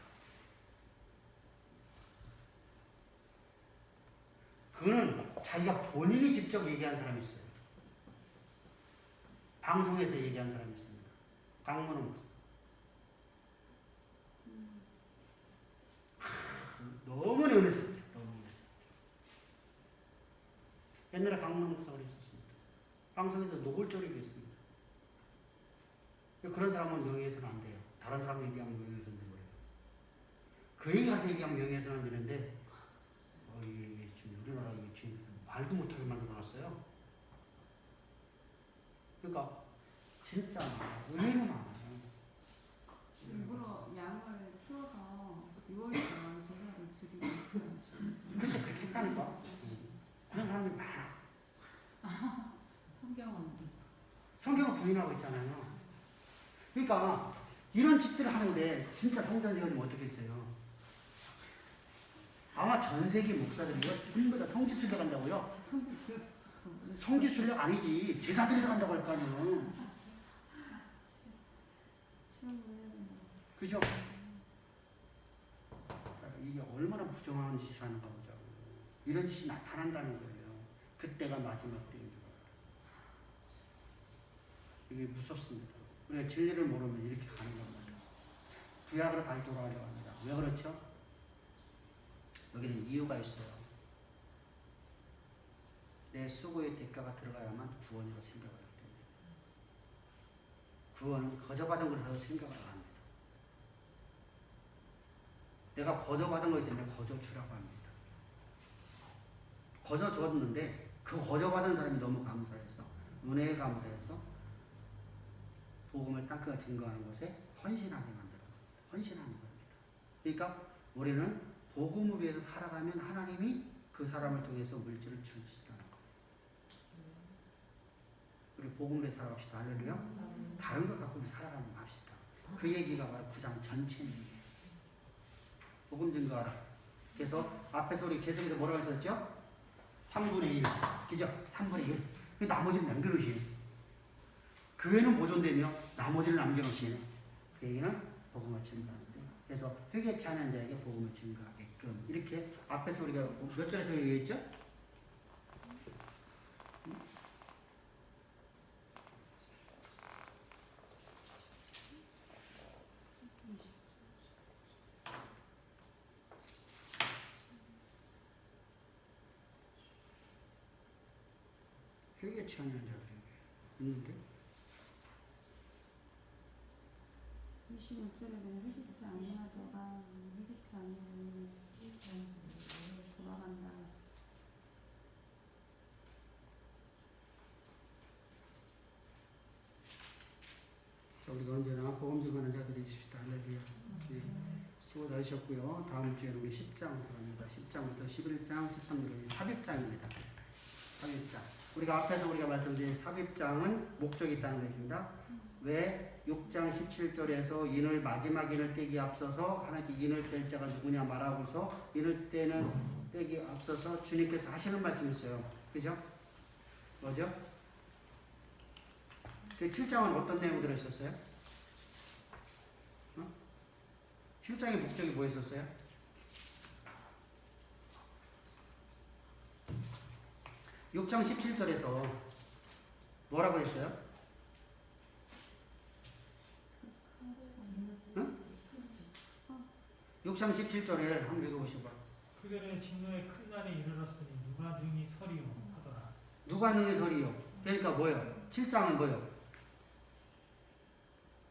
그거는 자기가 본인이 직접 얘기한 사람이 있어요. 방송에서 얘기한 사람이 있습니다. 강문호 목사. 너무 은혜스럽죠. 옛날에 강문호 목사가 있었습니다. 방송에서 노골적으로 했습니다. 그런 사람은 명예훼손 안 돼요. 다른 사람 얘기하면 명예훼손 되고요. 그 얘기 가서 얘기하면 명예훼손 안 되는데 이게 지금 우리나라 이게 지금 말도 못하게 만들어놨어요. 그러니까 진짜 의외로 많아요. 일부러 양을 키워서 6월이면 제사를 드리고 있어요. 글쎄 그렇게 했다니까. 그런 사람들이 많아. 성경은 부인하고 있잖아요. 그러니까 이런 짓들을 하는데 진짜 성전 세워지면 어떻게 했어요? 아마 전 세계 목사들이요 전부 다 성지순례 간다고요? 성지순례 아니지 제사 드리러 간다고 할 거 아니에요. 그죠? 이게 얼마나 부정한 짓을 하는가 보자고. 이런 짓이 나타난다는 거예요. 그때가 마지막 때인 줄 알아요. 이게 무섭습니다. 우리가 진리를 모르면 이렇게 가는 겁니다. 구약으로 다시 돌아가려고 합니다. 왜 그렇죠? 여기는 이유가 있어요. 내 수고의 대가가 들어가야만 구원으로 생각을 하기 때문에 구원은 거저받은 것으로 생각을 안 합니다. 내가 거저받은 거기 때문에 거저주라고 합니다. 거저 줬는데 그 거저받은 사람이 너무 감사해서 은혜에 감사해서 복음을 땅끝 증거하는 것에 헌신하게 만들어 헌신하는 겁니다. 그러니까 우리는 복음을 위해서 살아가면 하나님이 그 사람을 통해서 물질을 주시다는 거예요. 우리 복음을 위해서 살아갑시다. 할렐루야. 다른 것 갖고 살아가지 맙시다. 그 얘기가 바로 9장 전체입니다. 복음 증거하라. 그래서 앞에서 우리 계속해서 뭐라고 했었죠? 3분의 1. 그죠? 3분의 1. 나머지는 남겨놓으시네. 교회는 보존되며 나머지를 남겨놓으시네. 그 얘기는 복음을 증거하는데. 그래서 회개치 않은 자에게 복음을 증거하게끔. 이렇게 앞에서 우리가 몇 절에서 얘기했죠? 회개치 않은 자들에게 있는데 26절에 보면 회개치 않는 자가 회개치 않는 돌아간다. 자, 우리가 언제나 복음 증거하는 자들이 되십시다. 할렐루야. 수고 다하셨고요. 다음 주에는 우리 10장 들어갑니다. 10장부터 11장, 13절까지 삽입장입니다. 삽입장. 우리가 앞에서 우리가 말씀드린 삽입장은 목적이 있다는 것입니다. 왜 6장 17절에서 인을 마지막 인을 떼기 앞서서 하나님께 인을 뗄 자가 누구냐 말하고서 인을 떼기 앞서서 주님께서 하시는 말씀이 있어요. 그죠? 뭐죠? 그 7장은 어떤 내용이 들어있었어요? 7장의 목적이 뭐였었어요? (6장 17절에서) 뭐라고 했어요? 응? 6장 17절에 한번 읽어보시고. 그들의 진노의 큰 날에 이르렀으니 누가 능히 서리요 하더라. 누가 능히 서리요? 그러니까 뭐예요? 7장은 뭐예요?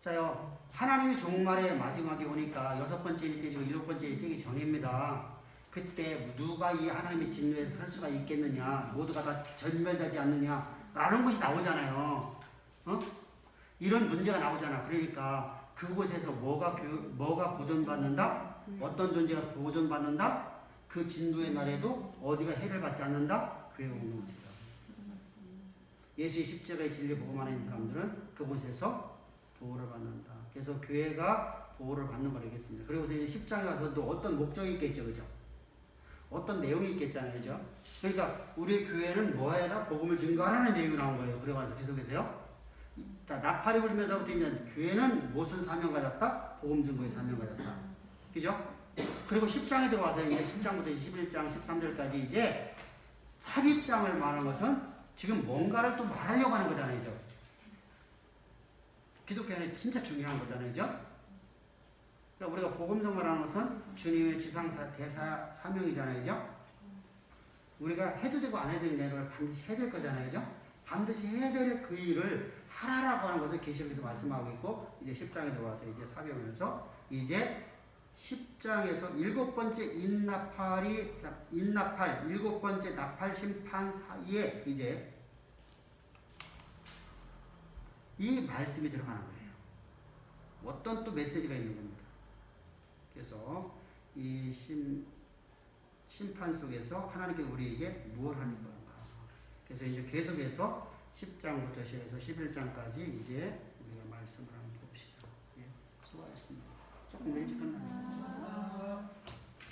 자요, 하나님이 종말의 마지막에 오니까 6번째 일 떼지고 7번째 일 떼기 전입니다. 그때 누가 이 하나님의 진노에 설 수가 있겠느냐, 모두가 다 전멸되지 않느냐라는 것이 나오잖아요. 이런 문제가 나오잖아. 그러니까 그곳에서 뭐가 보존받는다? 어떤 존재가 보존받는다? 그 진노의 날에도 어디가 해를 받지 않는다? 그의 공동체다. 예수의 십자가의 진리 복음하는 사람들은 그곳에서 보호를 받는다. 그래서 교회가 보호를 받는 걸 알겠습니다. 그리고 이제 10장에 가서도 어떤 목적이 있겠죠, 그죠? 어떤 내용이 있겠잖아요, 그죠? 그러니까 우리 교회는 뭐 해라? 복음을 증거하라는 내용이 나온 거예요. 그래가지고 계속해서요. 나팔이 불면서부터 이제 교회는 무슨 사명 가졌다? 복음 증거의 사명 가졌다. 그죠? 그리고 10장에 들어와서 이제 10장부터 11장, 13절까지 이제 삽입장을 말하는 것은 지금 뭔가를 또 말하려고 하는 거잖아요, 그죠? 기독교는 진짜 중요한 거잖아요, 그죠? 그러니까 우리가 복음 전하는 것은 주님의 지상사 대사 사명이잖아요, 그죠? 우리가 해도 되고 안 해도 되는 일을 반드시 해야 될 거잖아요, 그죠? 반드시 해야 될 그 일을 하라라고 하는 것을 계시록에서 말씀하고 있고, 이제 10장에 들어와서 이제 사병하면서 이제 10장에서 7번째 인나팔 7번째 나팔 심판 사이에 이제 이 말씀이 들어가는 거예요. 어떤 또 메시지가 있는 겁니다. 그래서 이 심판 속에서 하나님께서 우리에게 무엇을 하는 건가. 그래서 이제 계속해서 10장부터 시작해서 11장까지 이제 우리가 말씀을 한번 봅시다. 예, 수고하셨습니다. 조금 일찍 끝나네요.